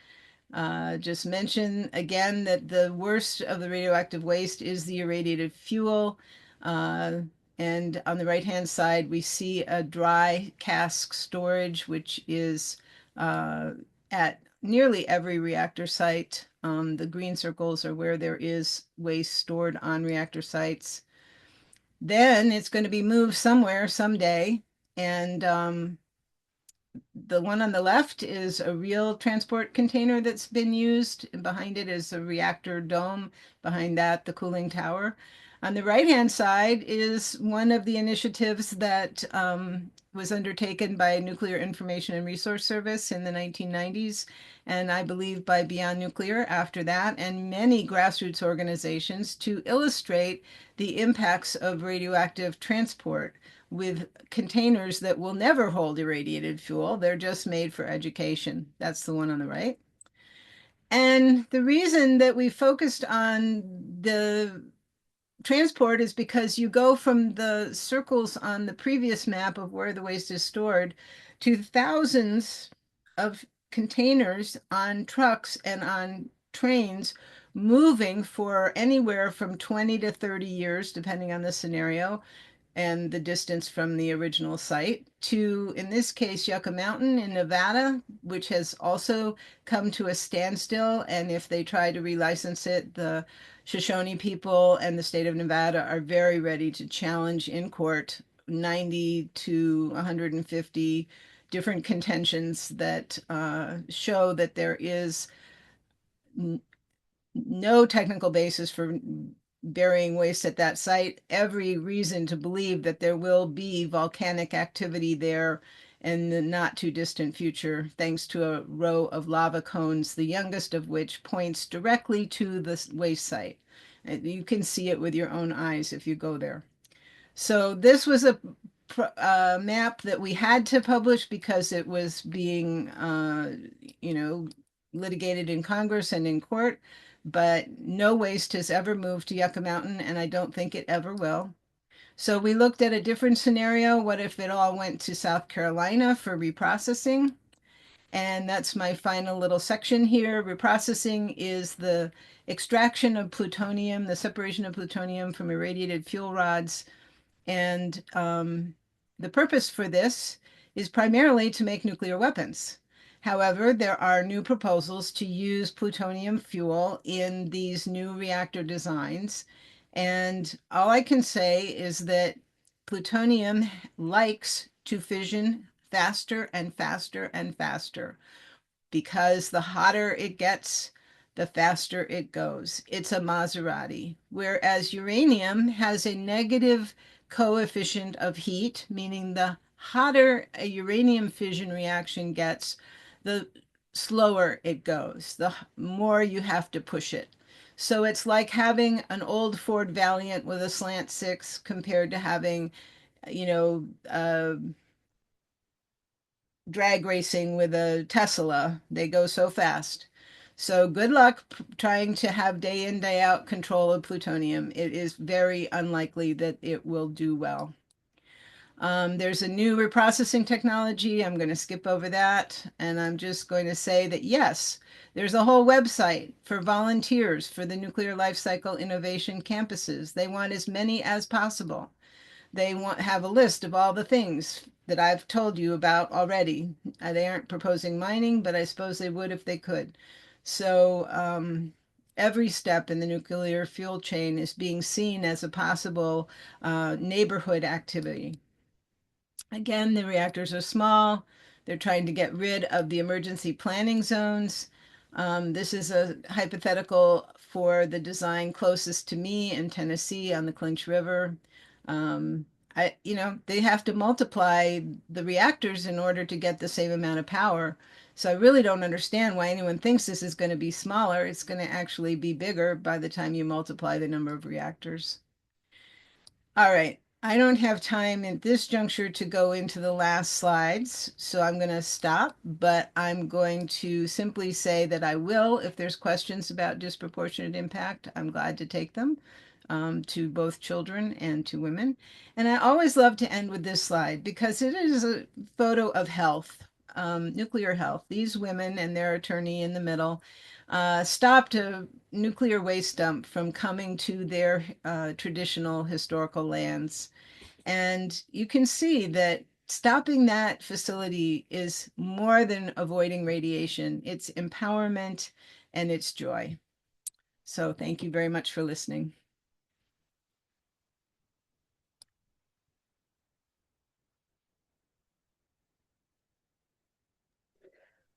[SPEAKER 3] Just mention again that the worst of the radioactive waste is the irradiated fuel. And on the right-hand side, we see a dry cask storage, which is at nearly every reactor site. The green circles are where there is waste stored on reactor sites. Then it's going to be moved somewhere someday. And the one on the left is a real transport container that's been used. And behind it is a reactor dome. Behind that, the cooling tower. On the right-hand side is one of the initiatives that was undertaken by Nuclear Information and Resource Service in the 1990s, and I believe by Beyond Nuclear after that, and many grassroots organizations to illustrate the impacts of radioactive transport with containers that will never hold irradiated fuel. They're just made for education. That's the one on the right. And the reason that we focused on the transport is because you go from the circles on the previous map of where the waste is stored to thousands of containers on trucks and on trains moving for anywhere from 20 to 30 years, depending on the scenario, and the distance from the original site, to, in this case, Yucca Mountain in Nevada, which has also come to a standstill. And if they try to relicense it, the Shoshone people and the state of Nevada are very ready to challenge in court 90 to 150 different contentions that show that there is no technical basis for burying waste at that site, every reason to believe that there will be volcanic activity there in the not too distant future, thanks to a row of lava cones, the youngest of which points directly to the waste site. You can see it with your own eyes if you go there. So this was a map that we had to publish because it was being, you know, litigated in Congress and in court, but no waste has ever moved to Yucca Mountain, and I don't think it ever will. So we looked at a different scenario. What if it all went to South Carolina for reprocessing? And that's my final little section here. Reprocessing is the extraction of plutonium, the separation of plutonium from irradiated fuel rods, and the purpose for this is primarily to make nuclear weapons. However, there are new proposals to use plutonium fuel in these new reactor designs. And all I can say is that plutonium likes to fission faster and faster and faster, because the hotter it gets, the faster it goes. It's a Maserati. Whereas uranium has a negative coefficient of heat, meaning the hotter a uranium fission reaction gets, the slower it goes, the more you have to push it. So it's like having an old Ford Valiant with a slant six compared to having, you know, drag racing with a Tesla. They go so fast. So good luck trying to have day in, day out control of plutonium. It is very unlikely that it will do well. There's a new reprocessing technology. I'm going to skip over that. And I'm just going to say that, yes, there's a whole website for volunteers for the Nuclear Life Cycle Innovation campuses. They want as many as possible. They want have a list of all the things that I've told you about already. They aren't proposing mining, but I suppose they would if they could. So every step in the nuclear fuel chain is being seen as a possible neighborhood activity. Again, the reactors are small. They're trying to get rid of the emergency planning zones. This is a hypothetical for the design closest to me in Tennessee on the Clinch River. Um, they have to multiply the reactors in order to get the same amount of power. So I really don't understand why anyone thinks this is going to be smaller. It's going to actually be bigger by the time you multiply the number of reactors. All right. I don't have time at this juncture to go into the last slides, so I'm going to stop, but I'm going to simply say that I will, if there's questions about disproportionate impact, I'm glad to take them to both children and to women. And I always love to end with this slide because it is a photo of health, nuclear health. These women and their attorney in the middle stopped a nuclear waste dump from coming to their traditional historical lands. And you can see that stopping that facility is more than avoiding radiation. It's empowerment and it's joy. So thank you very much for listening.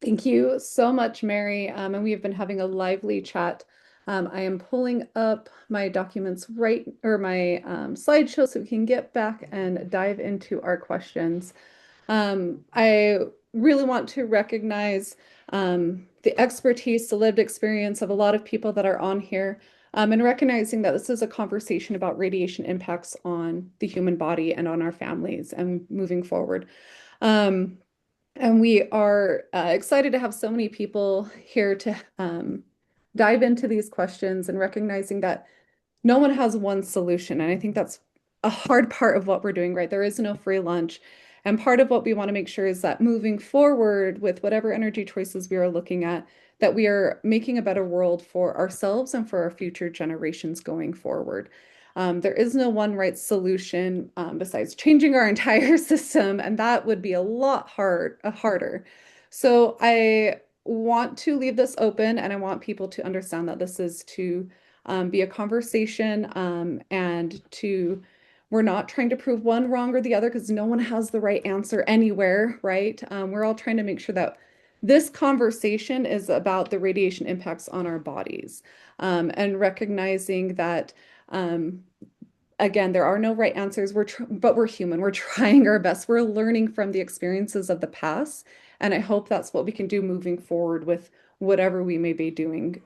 [SPEAKER 1] Thank you so much, Mary. And we have been having a lively chat. I am pulling up my documents or my slideshow so we can get back and dive into our questions. I really want to recognize the expertise, the lived experience of a lot of people that are on here, and recognizing that this is a conversation about radiation impacts on the human body and on our families and moving forward. And we are excited to have so many people here to dive into these questions and recognizing that no one has one solution. And I think that's a hard part of what we're doing, right? There is no free lunch. And part of what we want to make sure is that moving forward with whatever energy choices we are looking at, that we are making a better world for ourselves and for our future generations going forward. There is no one right solution besides changing our entire system, and that would be a lot harder. So I want to leave this open, and I want people to understand that this is to be a conversation and to we're not trying to prove one wrong or the other because no one has the right answer anywhere, right? We're all trying to make sure that this conversation is about the radiation impacts on our bodies and recognizing that, um, again, there are no right answers. But we're human. We're trying our best. We're learning from the experiences of the past, and I hope that's what we can do moving forward with whatever we may be doing.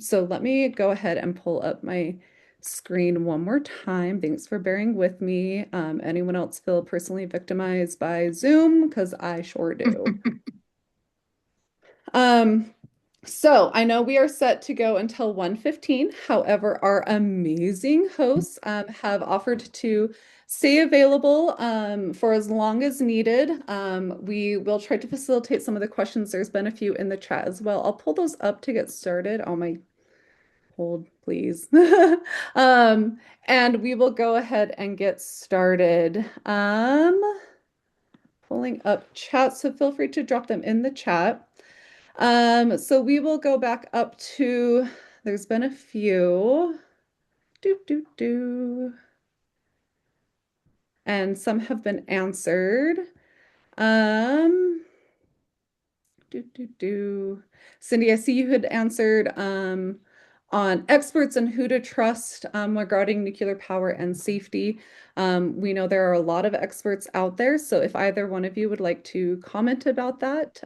[SPEAKER 1] So let me go ahead and pull up my screen one more time. Thanks for bearing with me. Anyone else feel personally victimized by Zoom? Because I sure do. Um, so I know we are set to go until 1:15. However, our amazing hosts have offered to stay available for as long as needed. We will try to facilitate some of the questions. There's been a few in the chat as well. I'll pull those up to get started. Oh my, hold please. Um, and we will go ahead and get started. Pulling up chat, so feel free to drop them in the chat. So we will go back up to, there's been a few. Do, do, do. And some have been answered. Um, do, do, do. Cindy, I see you had answered on experts and who to trust regarding nuclear power and safety. We know there are a lot of experts out there, so if either one of you would like to comment about that,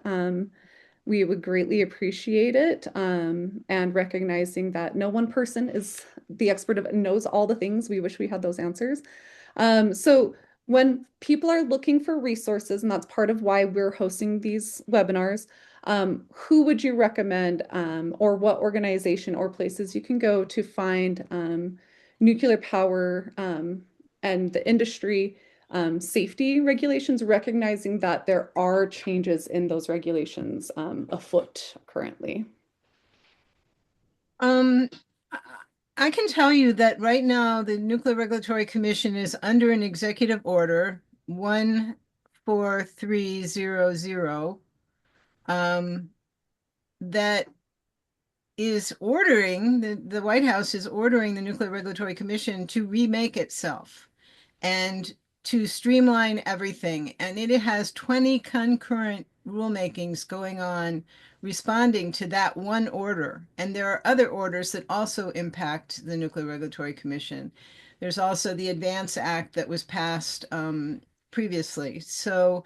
[SPEAKER 1] we would greatly appreciate it. And recognizing that no one person is the expert of knows all the things. We wish we had those answers. So when people are looking for resources, and that's part of why we're hosting these webinars, who would you recommend or what organization or places you can go to find nuclear power and the industry safety regulations, recognizing that there are changes in those regulations afoot currently?
[SPEAKER 3] Um, I can tell you that right now the Nuclear Regulatory Commission is under an executive order 14300 that is ordering the White House is ordering the Nuclear Regulatory Commission to remake itself and to streamline everything. And it has 20 concurrent rulemakings going on responding to that one order. And there are other orders that also impact the Nuclear Regulatory Commission. There's also the Advance Act that was passed previously. So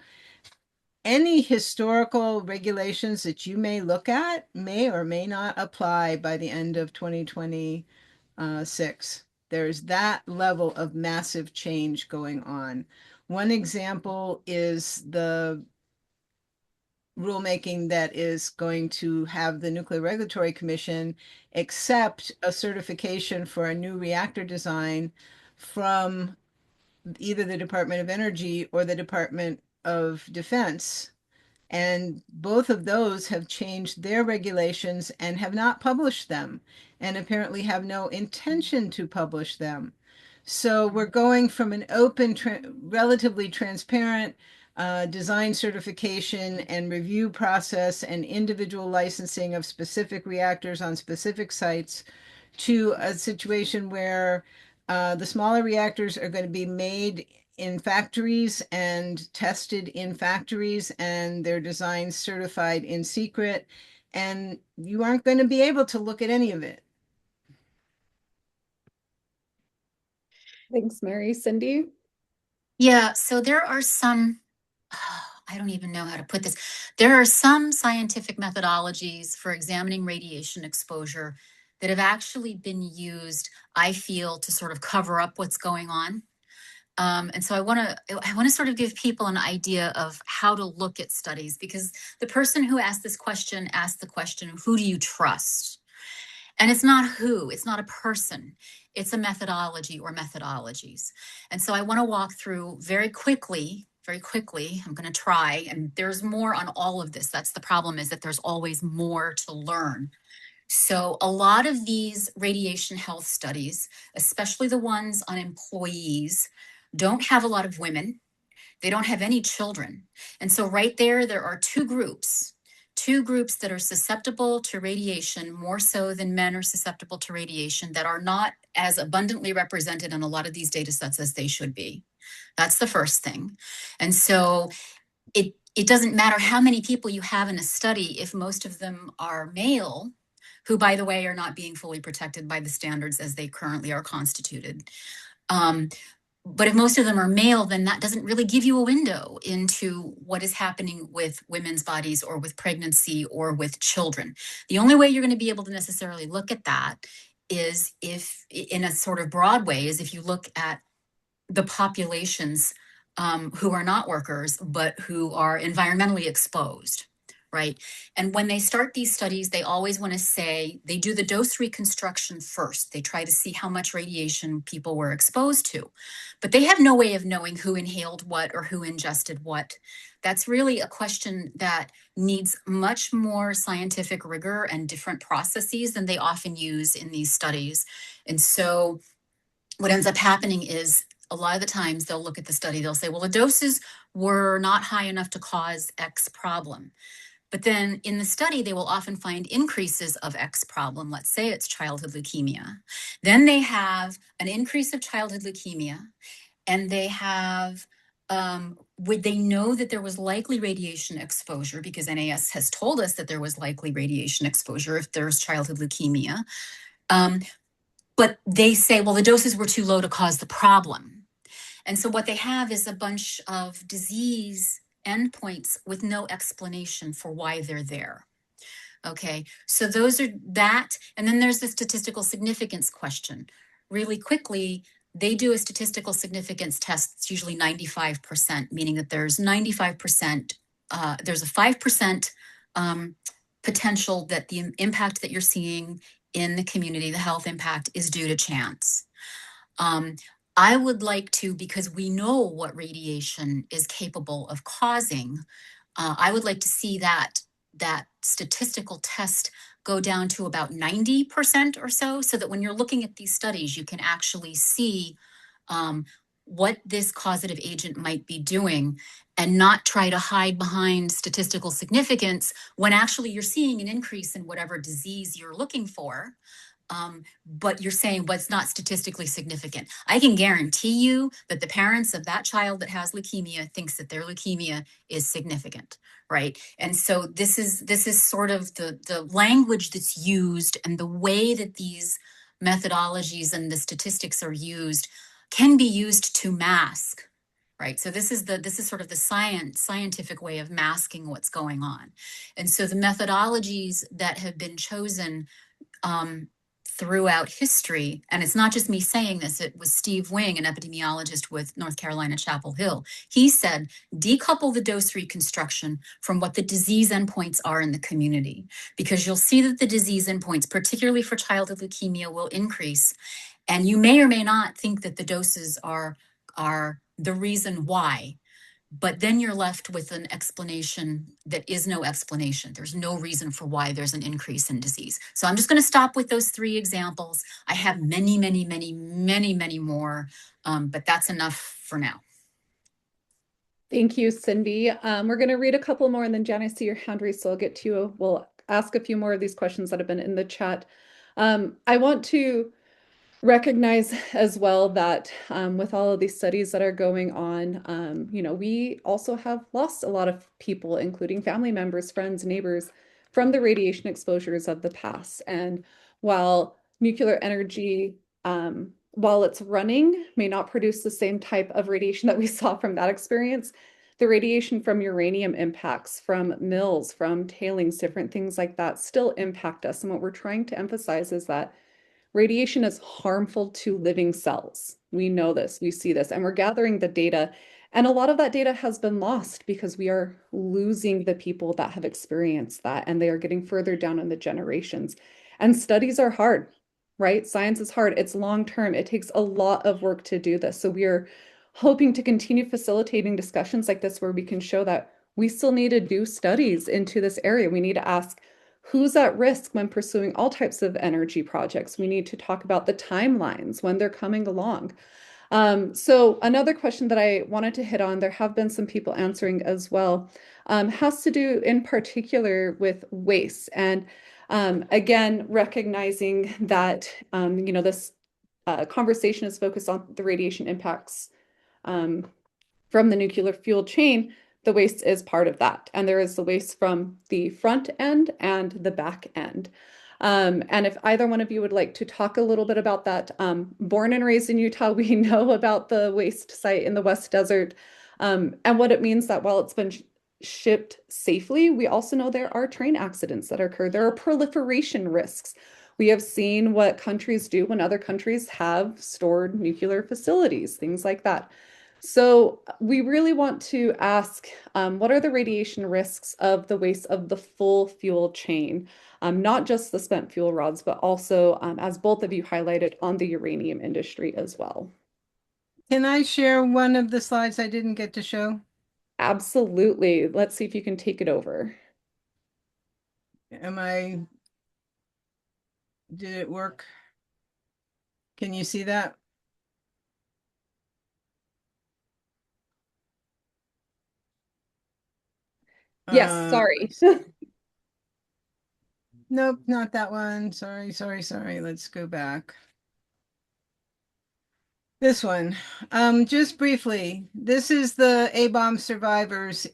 [SPEAKER 3] any historical regulations that you may look at may or may not apply by the end of 2026. There's that level of massive change going on. One example is the rulemaking that is going to have the Nuclear Regulatory Commission accept a certification for a new reactor design from either the Department of Energy or the Department of Defense. And both of those have changed their regulations and have not published them, and apparently have no intention to publish them. So we're going from an open, relatively transparent design certification and review process and individual licensing of specific reactors on specific sites to a situation where the smaller reactors are going to be made in factories and tested in factories, and their designs certified in secret, and you aren't going to be able to look at any of it.
[SPEAKER 1] Thanks, Mary. Cindy?
[SPEAKER 2] Yeah, so there are some, I don't even know how to put this. There are some scientific methodologies for examining radiation exposure that have actually been used, I feel, to sort of cover up what's going on. And so I want to sort of give people an idea of how to look at studies, because the person who asked this question asked the question, who do you trust? And it's not who, it's not a person, it's a methodology or methodologies. And so I want to walk through very quickly, I'm going to try, and there's more on all of this. That's the problem, is that there's always more to learn. So a lot of these radiation health studies, especially the ones on employees, don't have a lot of women. They don't have any children. And so right there are two groups that are susceptible to radiation more so than men are susceptible to radiation, that are not as abundantly represented in a lot of these data sets as they should be. That's the first thing. And so it doesn't matter how many people you have in a study if most of them are male, who, by the way, are not being fully protected by the standards as they currently are constituted. But if most of them are male, then that doesn't really give you a window into what is happening with women's bodies or with pregnancy or with children. The only way you're going to be able to necessarily look at that is if, in a sort of broad way, is if you look at the populations who are not workers, but who are environmentally exposed, right? And when they start these studies, they always want to say, they do the dose reconstruction first. They try to see how much radiation people were exposed to, but they have no way of knowing who inhaled what or who ingested what. That's really a question that needs much more scientific rigor and different processes than they often use in these studies. And so what ends up happening is, a lot of the times they'll look at the study, they'll say, well, the doses were not high enough to cause X problem. But then in the study, they will often find increases of X problem. Let's say it's childhood leukemia. Then they have an increase of childhood leukemia, and they have, would they know that there was likely radiation exposure, because NAS has told us that there was likely radiation exposure if there's childhood leukemia. But they say, well, the doses were too low to cause the problem. And so what they have is a bunch of disease endpoints with no explanation for why they're there. Okay, so those are that. And then there's the statistical significance question. Really quickly, they do a statistical significance test. It's usually 95%, meaning that there's 95%, there's a 5% potential that the impact that you're seeing in the community, the health impact, is due to chance. I would like to, because we know what radiation is capable of causing, I would like to see that statistical test go down to about 90% or so that when you're looking at these studies, you can actually see what this causative agent might be doing, and not try to hide behind statistical significance when actually you're seeing an increase in whatever disease you're looking for. But you're saying, well, it's not statistically significant. I can guarantee you that the parents of that child that has leukemia thinks that their leukemia is significant, right? And so this is sort of the language that's used, and the way that these methodologies and the statistics are used can be used to mask, right? So this is sort of the scientific way of masking what's going on. And so the methodologies that have been chosen throughout history, and it's not just me saying this, it was Steve Wing, an epidemiologist with North Carolina Chapel Hill. He said, decouple the dose reconstruction from what the disease endpoints are in the community, because you'll see that the disease endpoints, particularly for childhood leukemia, will increase. And you may or may not think that the doses are the reason why, but then you're left with an explanation that is no explanation. There's no reason for why there's an increase in disease. So I'm just going to stop with those 3 examples. I have many, many, many, many, many more, but that's enough for now.
[SPEAKER 1] Thank you, Cindy. We're going to read a couple more, and then Jen, I see your hand raised, so I'll get to you. We'll ask a few more of these questions that have been in the chat. I want to recognize as well that with all of these studies that are going on, we also have lost a lot of people, including family members, friends, neighbors, from the radiation exposures of the past. And while nuclear energy, while it's running, may not produce the same type of radiation that we saw from that experience, the radiation from uranium impacts, from mills, from tailings, different things like that still impact us. And what we're trying to emphasize is that radiation is harmful to living cells. We know this, we see this, and we're gathering the data. And a lot of that data has been lost because we are losing the people that have experienced that, and they are getting further down in the generations. And studies are hard, right? Science is hard. It's long term. It takes a lot of work to do this. So we are hoping to continue facilitating discussions like this where we can show that we still need to do studies into this area. We need to ask, Who's at risk when pursuing all types of energy projects? We need to talk about the timelines when they're coming along. So another question that I wanted to hit on, there have been some people answering as well, has to do in particular with waste. And again, recognizing that, this conversation is focused on the radiation impacts um, from the nuclear fuel chain, the waste is part of that. And there is the waste from the front end and the back end. And if either one of you would like to talk a little bit about that, born and raised in Utah, we know about the waste site in the West Desert, and what it means that while it's been shipped safely, we also know there are train accidents that occur. There are proliferation risks. We have seen what countries do when other countries have stored nuclear facilities, things like that. So we really want to ask, what are the radiation risks of the waste of the full fuel chain? Not just the spent fuel rods, but also, as both of you highlighted, on the uranium industry as well.
[SPEAKER 3] Can I share one of the slides I didn't get to show?
[SPEAKER 1] Absolutely. Let's see if you can take it over.
[SPEAKER 3] Did it work? Can you see that?
[SPEAKER 1] Yes,
[SPEAKER 3] Uh,
[SPEAKER 1] sorry.
[SPEAKER 3] nope, not that one. Sorry, sorry, sorry. Let's go back. This one. Just briefly, this is the A-bomb survivors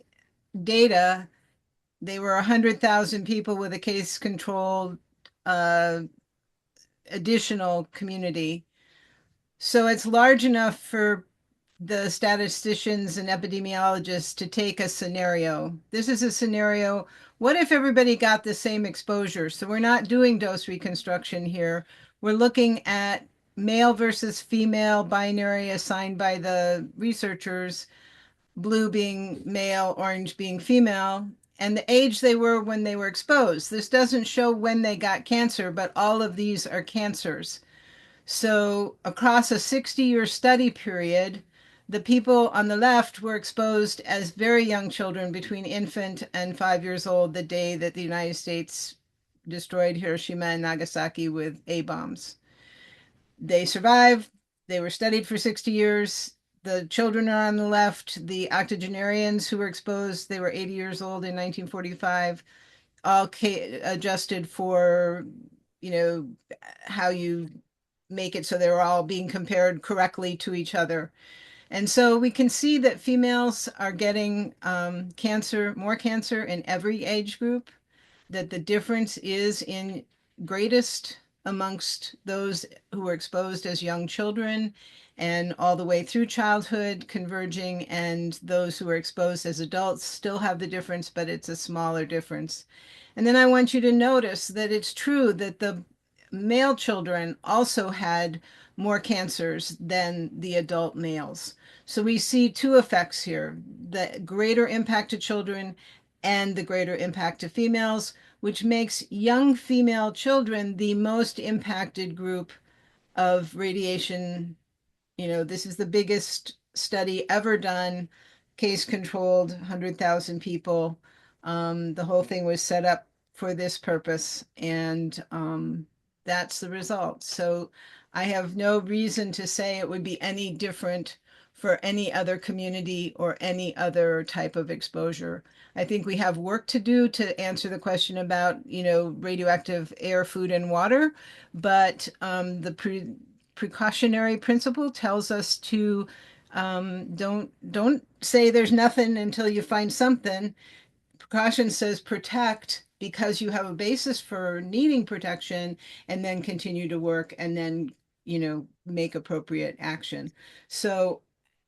[SPEAKER 3] data. They were 100,000 people with a case-controlled uh, additional community. So it's large enough for the statisticians and epidemiologists to take a scenario. This is a scenario. What if everybody got the same exposure? So we're not doing dose reconstruction here. We're looking at male versus female binary assigned by the researchers, blue being male, orange being female, and the age they were when they were exposed. This doesn't show when they got cancer, but all of these are cancers. So, across a 60-year study period, the people on the left were exposed as very young children between infant and 5 years old, the day that the United States destroyed Hiroshima and Nagasaki with A bombs. They survived. They were studied for 60 years. The children are on the left. The octogenarians who were exposed, they were 80 years old in 1945, all adjusted for, you know, how you make it so they're all being compared correctly to each other. And so we can see that females are getting cancer, more cancer in every age group, that the difference is in greatest amongst those who were exposed as young children and all the way through childhood converging, and those who were exposed as adults still have the difference, but it's a smaller difference. And then I want you to notice that it's true that the male children also had more cancers than the adult males. So we see two effects here, the greater impact to children and the greater impact to females, which makes young female children the most impacted group of radiation. This is the biggest study ever done, case controlled, 100,000 people. The whole thing was set up for this purpose, and that's the result. So I have no reason to say it would be any different for any other community or any other type of exposure. I think we have work to do to answer the question about, radioactive air, food, and water, but the precautionary principle tells us to don't say there's nothing until you find something. Precaution says protect because you have a basis for needing protection, and then continue to work, and then make appropriate action. So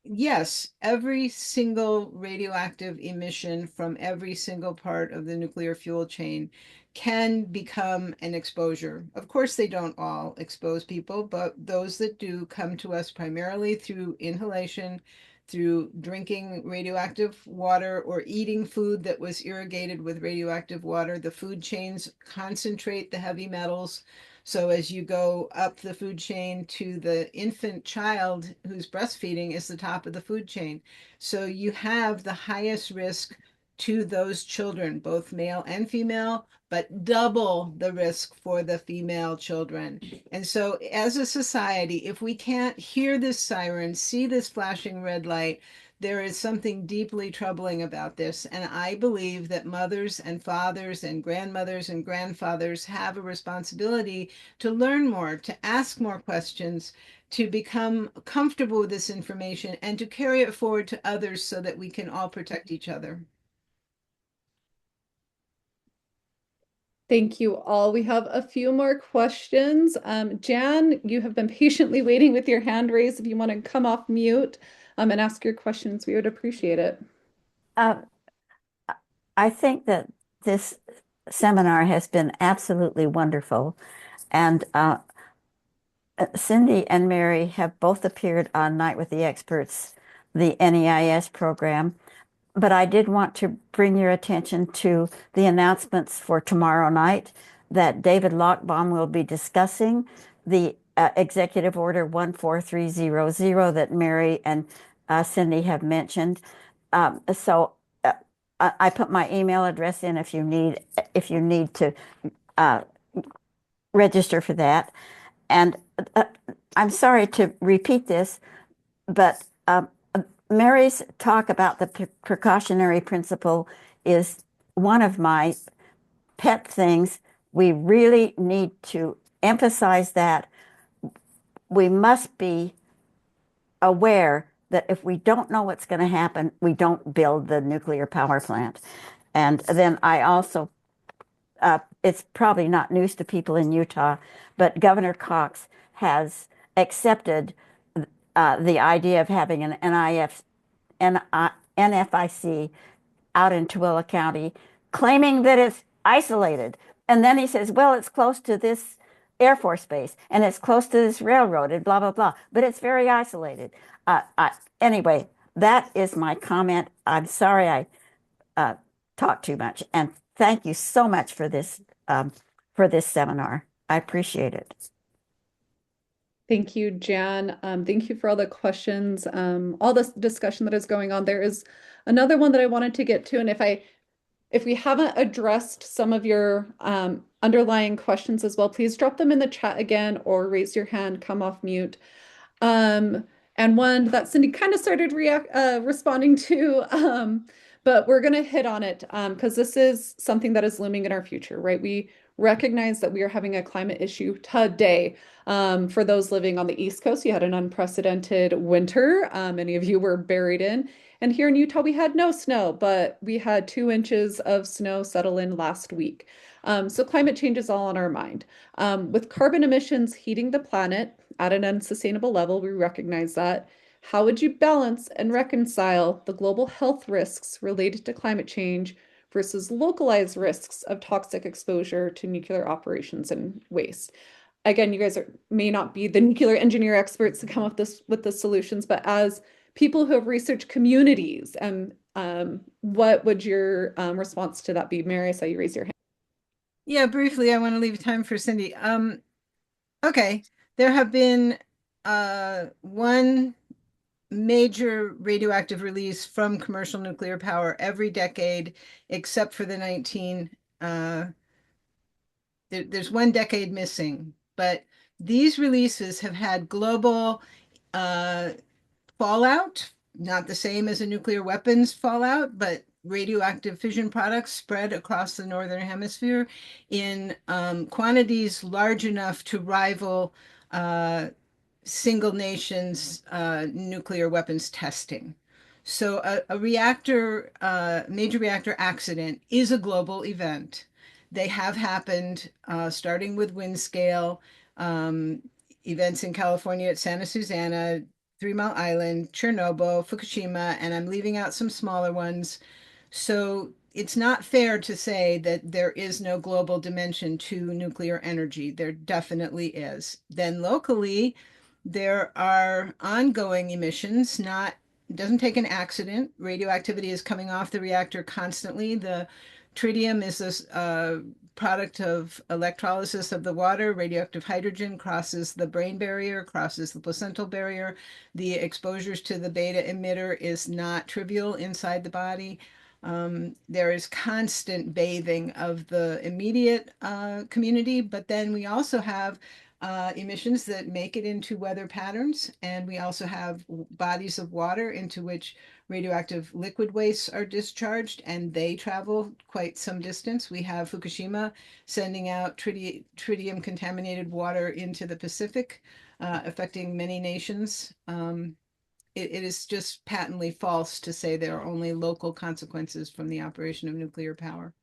[SPEAKER 3] yes, every single radioactive emission from every single part of the nuclear fuel chain can become an exposure. Of course, they don't all expose people, but those that do come to us primarily through inhalation, through drinking radioactive water, or eating food that was irrigated with radioactive water. The food chains concentrate the heavy metals. So as you go up the food chain to the infant child who's breastfeeding is the top of the food chain. So you have the highest risk to those children, both male and female, but double the risk for the female children. And so, as a society, if we can't hear this siren, see this flashing red light, there is something deeply troubling about this. And I believe that mothers and fathers and grandmothers and grandfathers have a responsibility to learn more, to ask more questions, to become comfortable with this information, and to carry it forward to others so that we can all protect each other.
[SPEAKER 1] Thank you all. We have a few more questions. Jan, you have been patiently waiting with your hand raised. If you want to come off mute and ask your questions, we would appreciate it.
[SPEAKER 4] Uh, I think that this seminar has been absolutely wonderful. And Cindy and Mary have both appeared on Night with the Experts, the NEIS program. But I did want to bring your attention to the announcements for tomorrow night that David Lochbaum will be discussing the Executive Order 14300 that Mary and Cindy have mentioned. I put my email address in if you need to uh, register for that. And I'm sorry to repeat this, but Mary's talk about the precautionary principle is one of my pet things. We really need to emphasize that we must be aware that if we don't know what's going to happen, we don't build the nuclear power plant. And then I also, it's probably not news to people in Utah, but Governor Cox has accepted the idea of having an NFIC out in Tooele County, claiming that it's isolated. And then he says, well, it's close to this Air Force base and it's close to this railroad and blah, blah, blah. But it's very isolated. Anyway, that is my comment. I'm sorry I talked too much. And thank you so much for this seminar. I appreciate it.
[SPEAKER 1] Thank you, Jan. Thank you for all the questions, all this discussion that is going on. There is another one that I wanted to get to, and if we haven't addressed some of your underlying questions as well, please drop them in the chat again or raise your hand, come off mute. And one that Cindy kind of started responding to, but we're going to hit on it because this is something that is looming in our future, right? We recognize that we are having a climate issue today. For those living on the East Coast, you had an unprecedented winter. Many of you were buried in. And here in Utah, we had no snow, but we had 2 inches of snow settle in last week. So climate change is all on our mind. With carbon emissions heating the planet at an unsustainable level, we recognize that. How would you balance and reconcile the global health risks related to climate change versus localized risks of toxic exposure to nuclear operations and waste? Again, you guys may not be the nuclear engineer experts to come up with the solutions, but as people who have researched communities, and what would your response to that be? Mary, I saw you raise your hand.
[SPEAKER 3] Yeah, briefly, I want to leave time for Cindy. Okay, there have been one major radioactive release from commercial nuclear power every decade, except for the there's one decade missing, but these releases have had global fallout, not the same as a nuclear weapons fallout, but radioactive fission products spread across the northern hemisphere in quantities large enough to rival single nations nuclear weapons testing. So a reactor, major reactor accident is a global event. They have happened, starting with Windscale, events in California at Santa Susana, 3 Mile Island, Chernobyl, Fukushima, and I'm leaving out some smaller ones. So it's not fair to say that there is no global dimension to nuclear energy. There definitely is. Then locally, there are ongoing emissions, not it doesn't take an accident. Radioactivity is coming off the reactor constantly. The tritium is a product of electrolysis of the water. Radioactive hydrogen crosses the brain barrier, crosses the placental barrier. The exposures to the beta emitter is not trivial inside the body. There is constant bathing of the immediate community, but then we also have emissions that make it into weather patterns, and we also have bodies of water into which radioactive liquid wastes are discharged, and they travel quite some distance. We have Fukushima sending out tritium contaminated water into the Pacific, affecting many nations. It is just patently false to say there are only local consequences from the operation of nuclear power.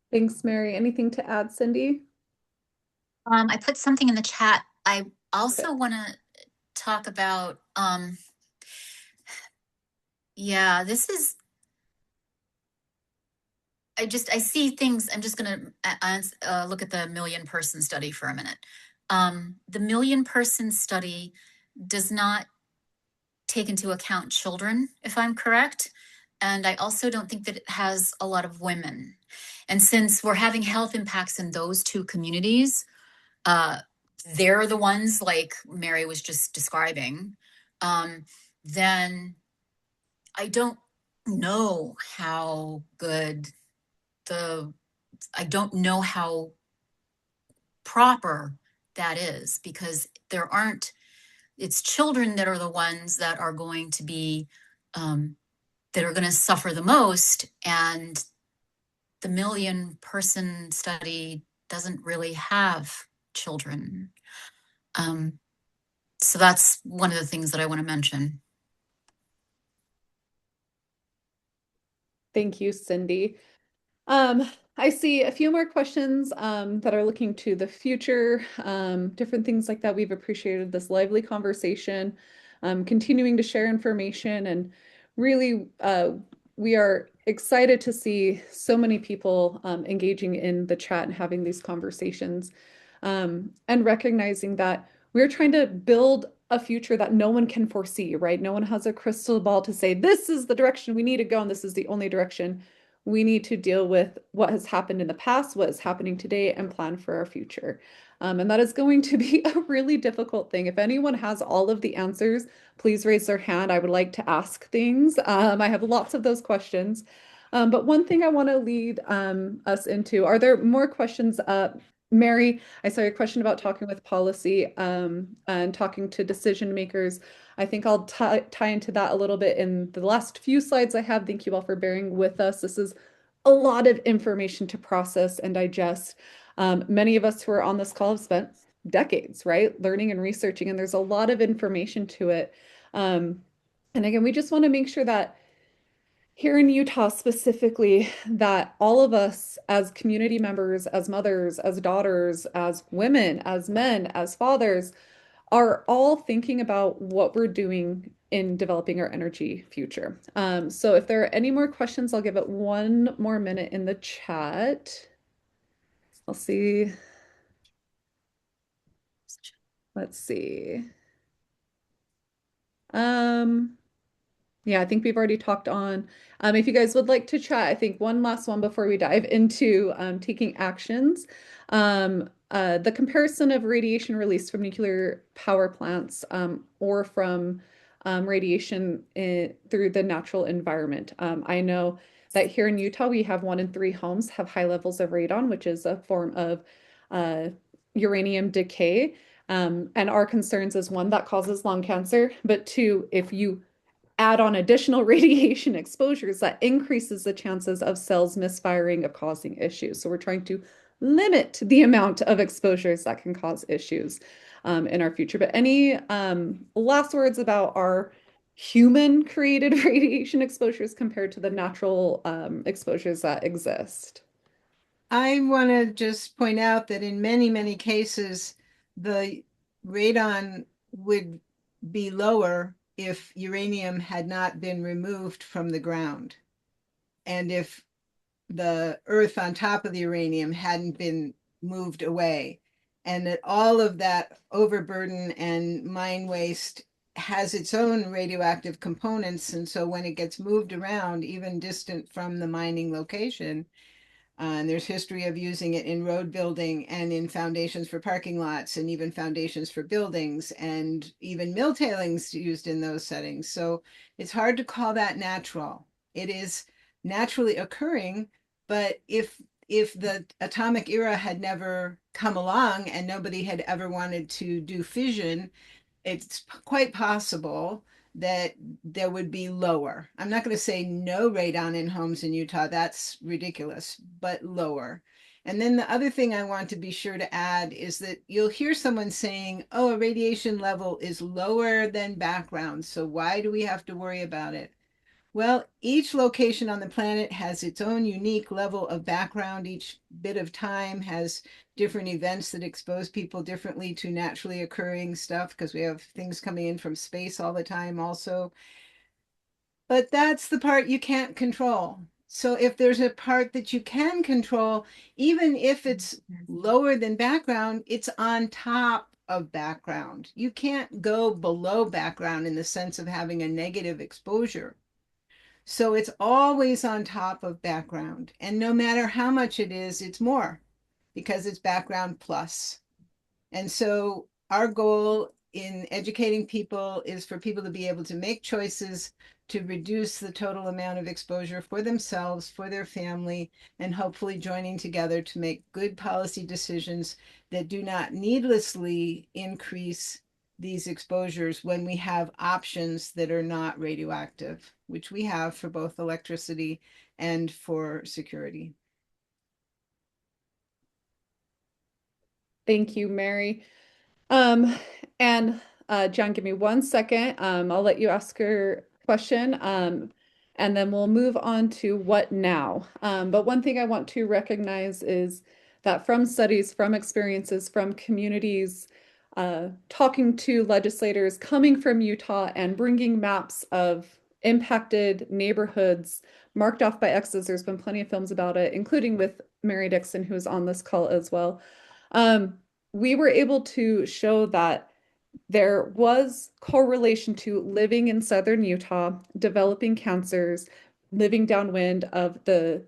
[SPEAKER 1] Thanks, Mary. Anything to add, Cindy?
[SPEAKER 2] I put something in the chat. I
[SPEAKER 1] Okay.
[SPEAKER 2] also want to talk about, yeah, this is, I see things. I'm just going to look at the million person study for a minute. The million person study does not take into account children, if I'm correct. And I also don't think that it has a lot of women. And since we're having health impacts in those two communities, uh, they're the ones like Mary was just describing, then I don't know how good the, I don't know how proper that is, because there aren't, it's children that are the ones that are going to be, that are going to suffer the most. And the million person study doesn't really have children. So that's one of the things that I want to mention.
[SPEAKER 1] Thank you, Cindy. Um, I see a few more questions that are looking to the future, different things like that. We've appreciated this lively conversation, continuing to share information, and really, we are excited to see so many people engaging in the chat and having these conversations, and recognizing that we're trying to build a future that no one can foresee, right? No one has a crystal ball to say, this is the direction we need to go, and this is the only direction. We need to deal with what has happened in the past, what is happening today, and plan for our future. And that is going to be a really difficult thing. If anyone has all of the answers, please raise their hand. I would like to ask things. I have lots of those questions. But one thing I want to lead us into, are there more questions? Mary, I saw your question about talking with policy and talking to decision makers. I think I'll tie into that a little bit in the last few slides I have. Thank you all for bearing with us. This is a lot of information to process and digest. Many of us who are on this call have spent decades, right, learning and researching, and there's a lot of information to it. And again, we just want to make sure that here in Utah specifically, that all of us as community members, as mothers, as daughters, as women, as men, as fathers, are all thinking about what we're doing in developing our energy future. So if there are any more questions, I'll give it one more minute in the chat. I'll see. Let's see. Um, Yeah, I think we've already talked on. If you guys would like to chat, I think one last one before we dive into taking actions. The comparison of radiation released from nuclear power plants or from radiation through the natural environment. I know that here in Utah, we have 1 in 3 homes have high levels of radon, which is a form of uh, uranium decay. And our concerns is one, that causes lung cancer, but two, if you add on additional radiation exposures, that increases the chances of cells misfiring, of causing issues. So we're trying to limit the amount of exposures that can cause issues in our future. But any last words about our human created radiation exposures compared to the natural exposures that exist?
[SPEAKER 3] I want to just point out that in many, many cases, the radon would be lower if uranium had not been removed from the ground. And if the earth on top of the uranium hadn't been moved away, and that all of that overburden and mine waste has its own radioactive components. And so when it gets moved around, even distant from the mining location, And there's history of using it in road building and in foundations for parking lots and even foundations for buildings and even mill tailings used in those settings. So it's hard to call that natural. It is naturally occurring, but if the atomic era had never come along and nobody had ever wanted to do fission, it's quite possible that there would be lower. I'm not going to say no radon in homes in Utah. That's ridiculous, but lower. And then the other thing I want to be sure to add is that you'll hear someone saying, oh, a radiation level is lower than background. So why do we have to worry about it? Well, each location on the planet has its own unique level of background. Each bit of time has different events that expose people differently to naturally occurring stuff because we have things coming in from space all the time also. But that's the part you can't control. So if there's a part that you can control, even if it's lower than background, it's on top of background. You can't go below background in the sense of having a negative exposure. So it's always on top of background. And no matter how much it is, it's more because it's background plus. And so our goal in educating people is for people to be able to make choices to reduce the total amount of exposure for themselves, for their family, and hopefully joining together to make good policy decisions that do not needlessly increase these exposures when we have options that are not radioactive, which we have for both electricity and for security.
[SPEAKER 1] Thank you, Mary. Um, and John, give me 1 second. I'll let you ask your question. And then we'll move on to what now. But one thing I want to recognize is that from studies, from experiences, from communities, talking to legislators coming from Utah and bringing maps of impacted neighborhoods marked off by X's. There's been plenty of films about it, including with Mary Dixon, who's on this call as well. We were able to show that there was correlation to living in southern Utah, developing cancers, living downwind of the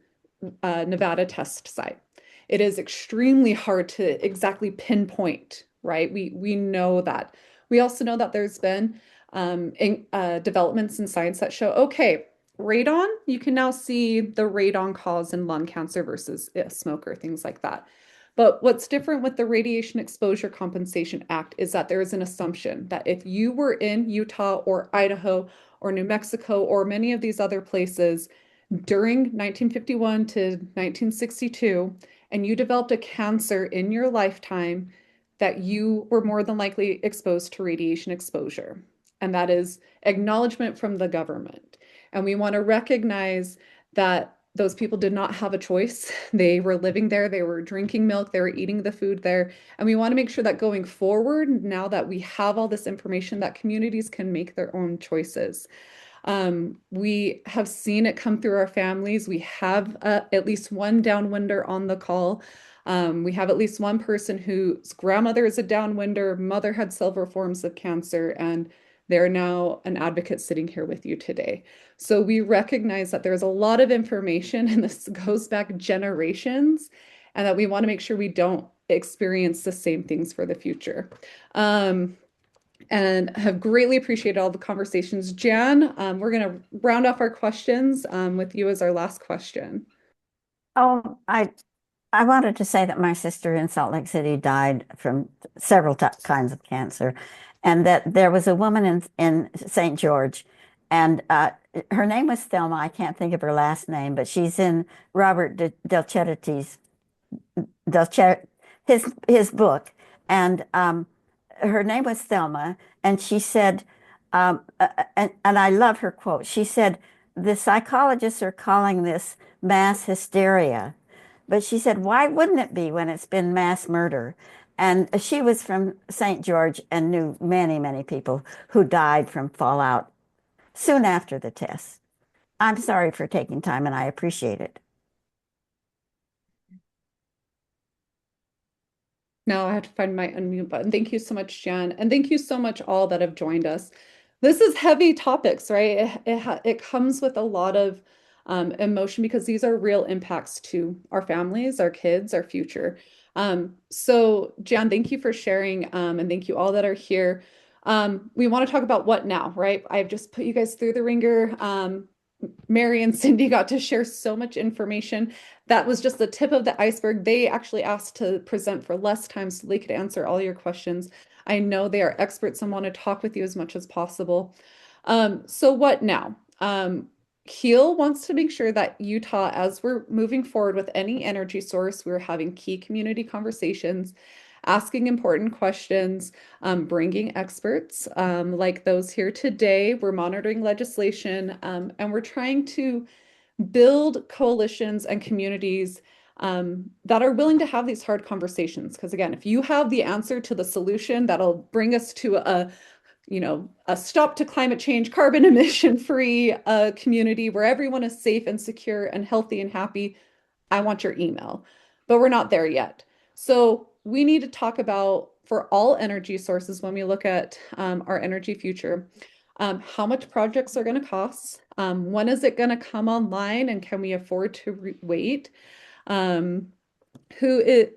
[SPEAKER 1] Nevada test site. It is extremely hard to exactly pinpoint, right? We know that. We also know that there's been developments in science that show, okay, radon, you can now see the radon cause in lung cancer versus a smoker, things like that. But what's different with the Radiation Exposure Compensation Act is that there is an assumption that if you were in Utah or Idaho or New Mexico or many of these other places during 1951 to 1962 and you developed a cancer in your lifetime, that you were more than likely exposed to radiation exposure. And that is acknowledgement from the government. And we want to recognize that those people did not have a choice. They were living there, they were drinking milk, they were eating the food there. And we want to make sure that going forward, now that we have all this information, that communities can make their own choices. We have seen it come through our families. We have at least one downwinder on the call. We have at least one person whose grandmother is a downwinder, mother had several forms of cancer, and they're now an advocate sitting here with you today. So we recognize that there's a lot of information, and this goes back generations, and that we want to make sure we don't experience the same things for the future. And have greatly appreciated all the conversations. Jan, we're going to round off our questions with you as our last question.
[SPEAKER 4] Oh, I wanted to say that my sister in Salt Lake City died from several kinds of cancer, and that there was a woman in St. George, and her name was Thelma. I can't think of her last name, but she's in Robert Del Chetti's his book, and her name was Thelma, and she said, and I love her quote. She said, "The psychologists are calling this mass hysteria." But she said, why wouldn't it be when it's been mass murder? And she was from St. George and knew many, many people who died from fallout soon after the test. I'm sorry for taking time, and I appreciate it.
[SPEAKER 1] Now I have to find my unmute button. Thank you so much, Jan. And thank you so much all that have joined us. This is heavy topics, right? It comes with a lot of in motion because these are real impacts to our families, our kids, our future. So Jan, thank you for sharing, and thank you all that are here. We want to talk about what now, right? I've just put you guys through the ringer. Mary and Cindy got to share so much information. That was just the tip of the iceberg. They actually asked to present for less time so they could answer all your questions. I know they are experts and want to talk with you as much as possible. So what now? Keel wants to make sure that Utah, as we're moving forward with any energy source, we're having key community conversations, asking important questions, bringing experts like those here today. We're monitoring legislation, and we're trying to build coalitions and communities that are willing to have these hard conversations. Because again, if you have the answer to the solution that'll bring us to a stop to climate change, carbon emission free community where everyone is safe and secure and healthy and happy, I want your email. But we're not there yet. So we need to talk about for all energy sources when we look at our energy future, how much projects are going to cost, when is it going to come online, and can we afford to wait? Um,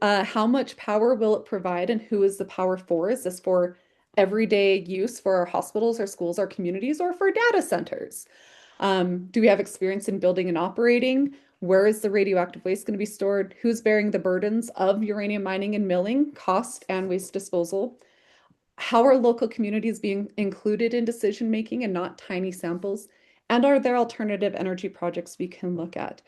[SPEAKER 1] how much power will it provide, and who is the power for? Is this for everyday use for our hospitals, our schools, our communities, or for data centers? Do we have experience in building and operating? Where is the radioactive waste going to be stored? Who's bearing the burdens of uranium mining and milling, cost and waste disposal? How are local communities being included in decision making and not tiny samples? And are there alternative energy projects we can look at?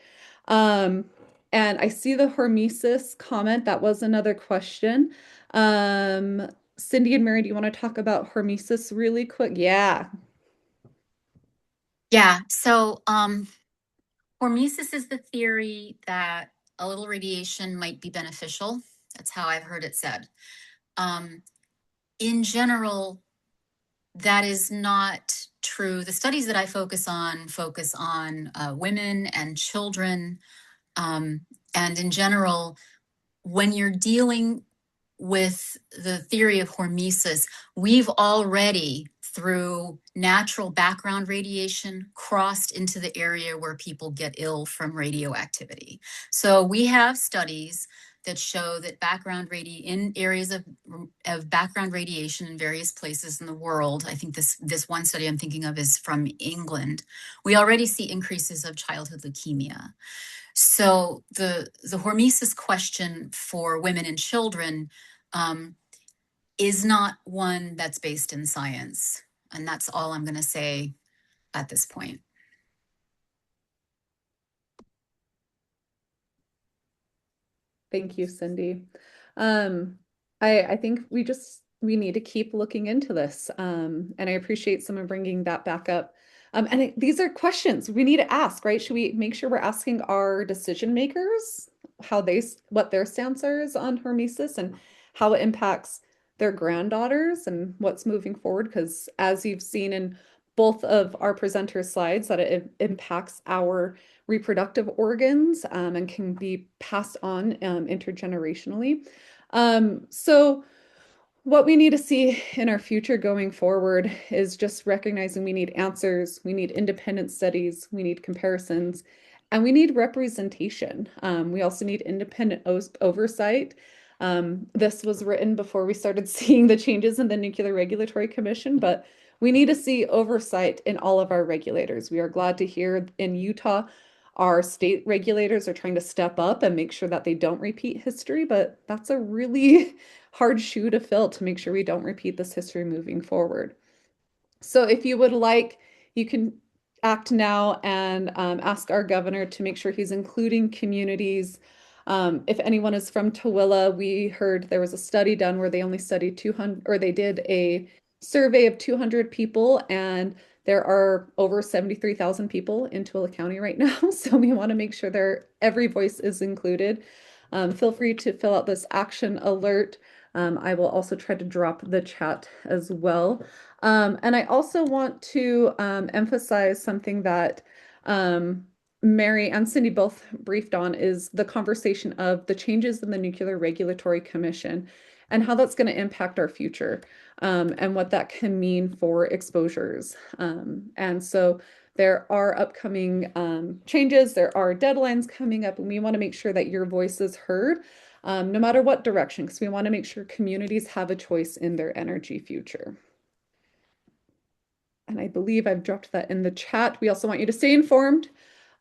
[SPEAKER 1] Um, and I see the hormesis comment. That was another question. Cindy and Mary, do you want to talk about hormesis really quick? Yeah.
[SPEAKER 2] Yeah. So, hormesis is the theory that a little radiation might be beneficial. That's how I've heard it said. In general, that is not true. The studies that I focus on women and children. And in general, when you're dealing with the theory of hormesis, we've already, through natural background radiation, crossed into the area where people get ill from radioactivity. So we have studies that show that in areas of background radiation in various places in the world, I think this one study I'm thinking of is from England, we already see increases of childhood leukemia. So the hormesis question for women and children is not one that's based in science. And that's all I'm going to say at this point.
[SPEAKER 1] Thank you, Cindy. I think we need to keep looking into this. And I appreciate someone bringing that back up. These are questions we need to ask, right? Should we make sure we're asking our decision makers what their stance is on hormesis and how it impacts their granddaughters and what's moving forward? Because as you've seen in both of our presenter slides, that it impacts our reproductive organs and can be passed on intergenerationally. So what we need to see in our future going forward is just recognizing we need answers, we need independent studies, we need comparisons, and we need representation. We also need independent oversight. This was written before we started seeing the changes in the Nuclear Regulatory Commission, but we need to see oversight in all of our regulators. We are glad to hear in Utah, our state regulators are trying to step up and make sure that they don't repeat history, but that's a really hard shoe to fill to make sure we don't repeat this history moving forward. So if you would like, you can act now and ask our governor to make sure he's including communities. If anyone is from Tooele, we heard there was a study done where they only studied 200, or they did a survey of 200 people, and there are over 73,000 people in Tooele County right now. So we want to make sure every voice is included. Feel free to fill out this action alert. I will also try to drop the chat as well. And I also want to emphasize something that Mary and Cindy both briefed on is the conversation of the changes in the Nuclear Regulatory Commission and how that's going to impact our future and what that can mean for exposures. And so There are upcoming changes, there are deadlines coming up, and we want to make sure that your voice is heard, no matter what direction, because we want to make sure communities have a choice in their energy future. And I believe I've dropped that in the chat. We also want you to stay informed,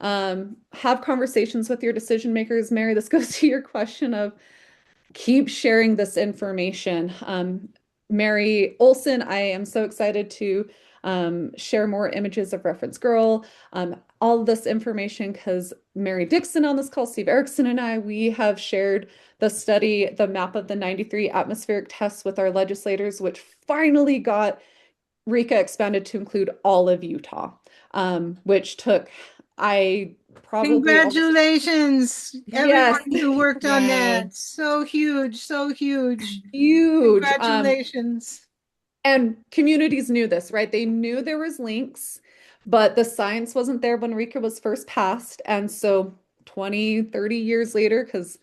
[SPEAKER 1] have conversations with your decision makers. Mary, this goes to your question of keep sharing this information. Mary Olson, I am so excited to share more images of Reference Girl, all of this information because Mary Dixon on this call, Steve Erickson and I, we have shared the study, the map of the 93 atmospheric tests with our legislators, which finally got RECA expanded to include all of Utah, which took, I probably almost,
[SPEAKER 3] Congratulations,
[SPEAKER 1] yes,
[SPEAKER 3] everyone who worked on
[SPEAKER 2] Yay.
[SPEAKER 3] that. So huge, so huge.
[SPEAKER 1] huge.
[SPEAKER 3] Congratulations.
[SPEAKER 1] And communities knew this, right? They knew there was links, but the science wasn't there when RECA was first passed. And so 20, 30 years later, because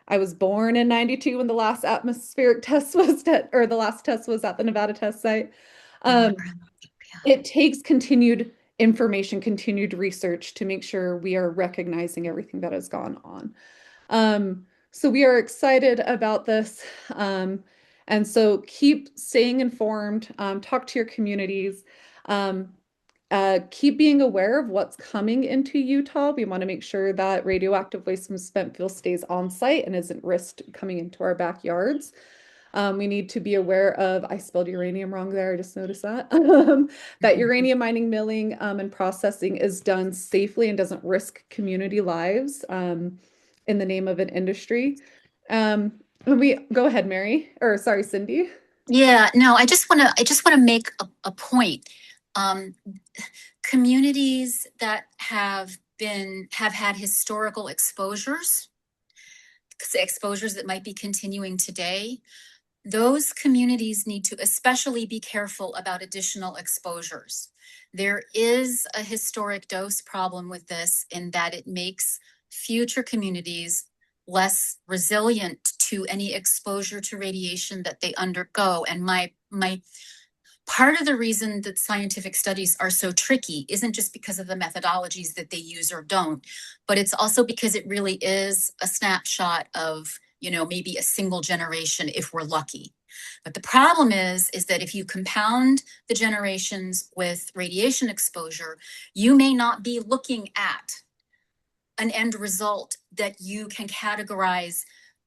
[SPEAKER 1] I was born in 92 when the last atmospheric test was or the last test was at the Nevada test site. It takes continued information, continued research to make sure we are recognizing everything that has gone on. So we are excited about this. And so keep staying informed, talk to your communities, keep being aware of what's coming into Utah. We want to make sure that radioactive waste from spent fuel stays on site and isn't risked coming into our backyards. We need to be aware of, I spelled uranium wrong there, I just noticed that, that uranium mining, milling, and processing is done safely and doesn't risk community lives in the name of an industry. We go ahead, Mary, or sorry, Cindy.
[SPEAKER 2] Yeah, no, I just want to make a point. Um, communities that have had historical exposures that might be continuing today, those communities need to especially be careful about additional exposures. There is a historic dose problem with this in that it makes future communities less resilient to any exposure to radiation that they undergo. And my part of the reason that scientific studies are so tricky isn't just because of the methodologies that they use or don't, but it's also because it really is a snapshot of, maybe a single generation if we're lucky. But the problem is that if you compound the generations with radiation exposure, you may not be looking at an end result that you can categorize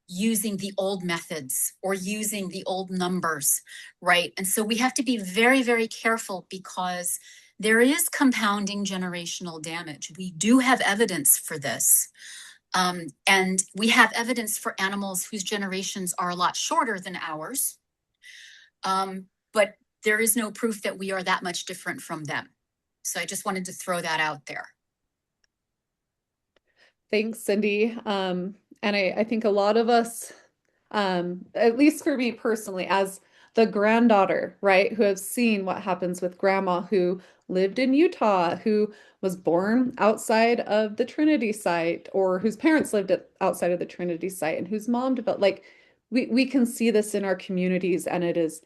[SPEAKER 2] using the old methods or using the old numbers, right? And so we have to be very, very careful because there is compounding generational damage. We do have evidence for this. And we have evidence for animals whose generations are a lot shorter than ours. But there is no proof that we are that much different from them. So I just wanted to throw that out there.
[SPEAKER 1] Thanks, Cindy. And I think a lot of us, at least for me personally, as the granddaughter, right, who have seen what happens with grandma who lived in Utah, who was born outside of the Trinity site, or whose parents lived outside of the Trinity site, and whose mom developed, like, we can see this in our communities, and it is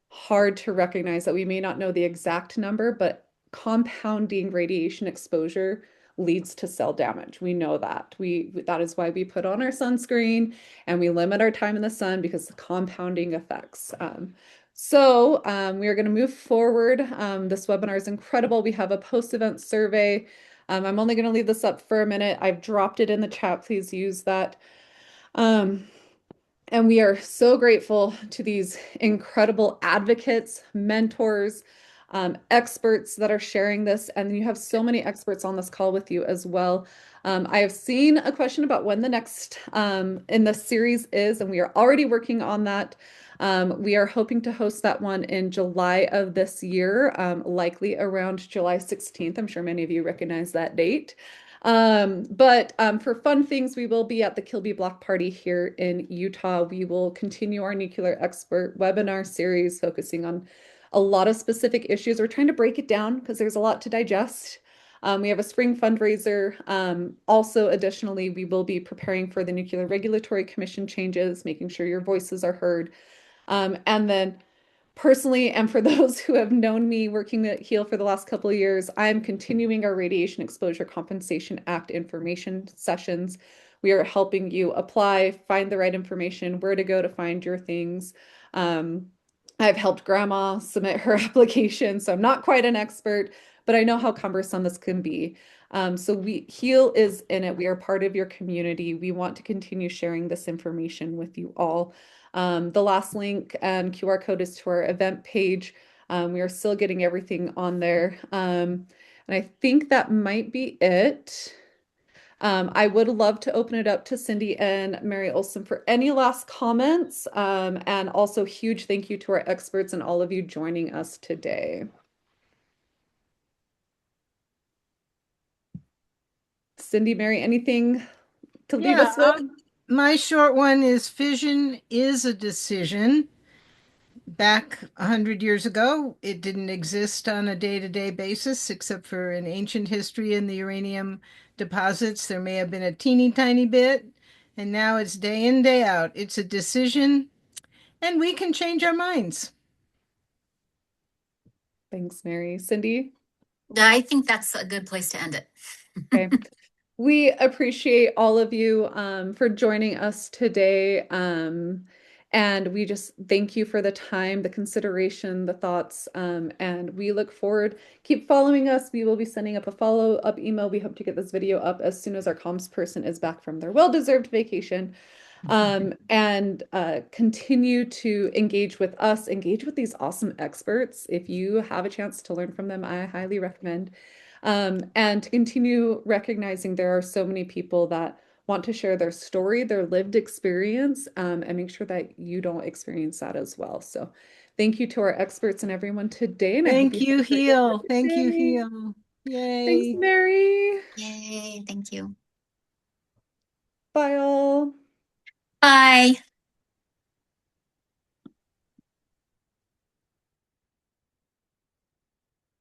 [SPEAKER 1] hard to recognize that we may not know the exact number, but compounding radiation exposure leads to cell damage. We know that. That is why we put on our sunscreen and we limit our time in the sun because the compounding effects. We are going to move forward. This webinar is incredible. We have a post-event survey. I'm only going to leave this up for a minute. I've dropped it in the chat. Please use that. And we are so grateful to these incredible advocates, mentors, experts that are sharing this. And you have so many experts on this call with you as well. I have seen a question about when the next in the series is, and we are already working on that. We are hoping to host that one in July of this year, likely around July 16th. I'm sure many of you recognize that date. But for fun things, we will be at the Kilby Block Party here in Utah. We will continue our nuclear expert webinar series focusing on a lot of specific issues. We're trying to break it down because there's a lot to digest. We have a spring fundraiser. Also, additionally, we will be preparing for the Nuclear Regulatory Commission changes, making sure your voices are heard. And then Personally, and for those who have known me working at HEAL for the last couple of years, I'm continuing our Radiation Exposure Compensation Act information sessions. We are helping you apply, find the right information, where to go to find your things. I've helped grandma submit her application, so I'm not quite an expert, but I know how cumbersome this can be. So HEAL is in it. We are part of your community. We want to continue sharing this information with you all. The last link and QR code is to our event page. We are still getting everything on there. And I think that might be it. I would love to open it up to Cindy and Mary Olson for any last comments. And also huge thank you to our experts and all of you joining us today. Cindy, Mary, anything to leave
[SPEAKER 3] Yeah,
[SPEAKER 1] us with?
[SPEAKER 3] my short one is fission is a decision. Back 100 years ago, it didn't exist on a day-to-day basis, except for in ancient history in the uranium deposits. There may have been a teeny tiny bit, and now it's day in, day out. It's a decision, and we can change our minds.
[SPEAKER 1] Thanks, Mary. Cindy?
[SPEAKER 2] I think that's a good place to end it.
[SPEAKER 1] Okay. We appreciate all of you for joining us today. And we just thank you for the time, the consideration, the thoughts. And we look forward. Keep following us. We will be sending up a follow-up email. We hope to get this video up as soon as our comms person is back from their well-deserved vacation. And continue to engage with us, engage with these awesome experts. If you have a chance to learn from them, I highly recommend. And to continue recognizing there are so many people that want to share their story, their lived experience, and make sure that you don't experience that as well. So thank you to our experts and everyone today, and I hope
[SPEAKER 3] Thank
[SPEAKER 1] you
[SPEAKER 3] you,
[SPEAKER 1] have a great rest
[SPEAKER 3] Heal.
[SPEAKER 1] of
[SPEAKER 3] Thank
[SPEAKER 1] your
[SPEAKER 3] you,
[SPEAKER 1] day.
[SPEAKER 3] Heal.
[SPEAKER 1] Thanks,
[SPEAKER 3] Yay.
[SPEAKER 1] Mary.
[SPEAKER 2] Yay, thank you.
[SPEAKER 1] Bye all.
[SPEAKER 2] Bye.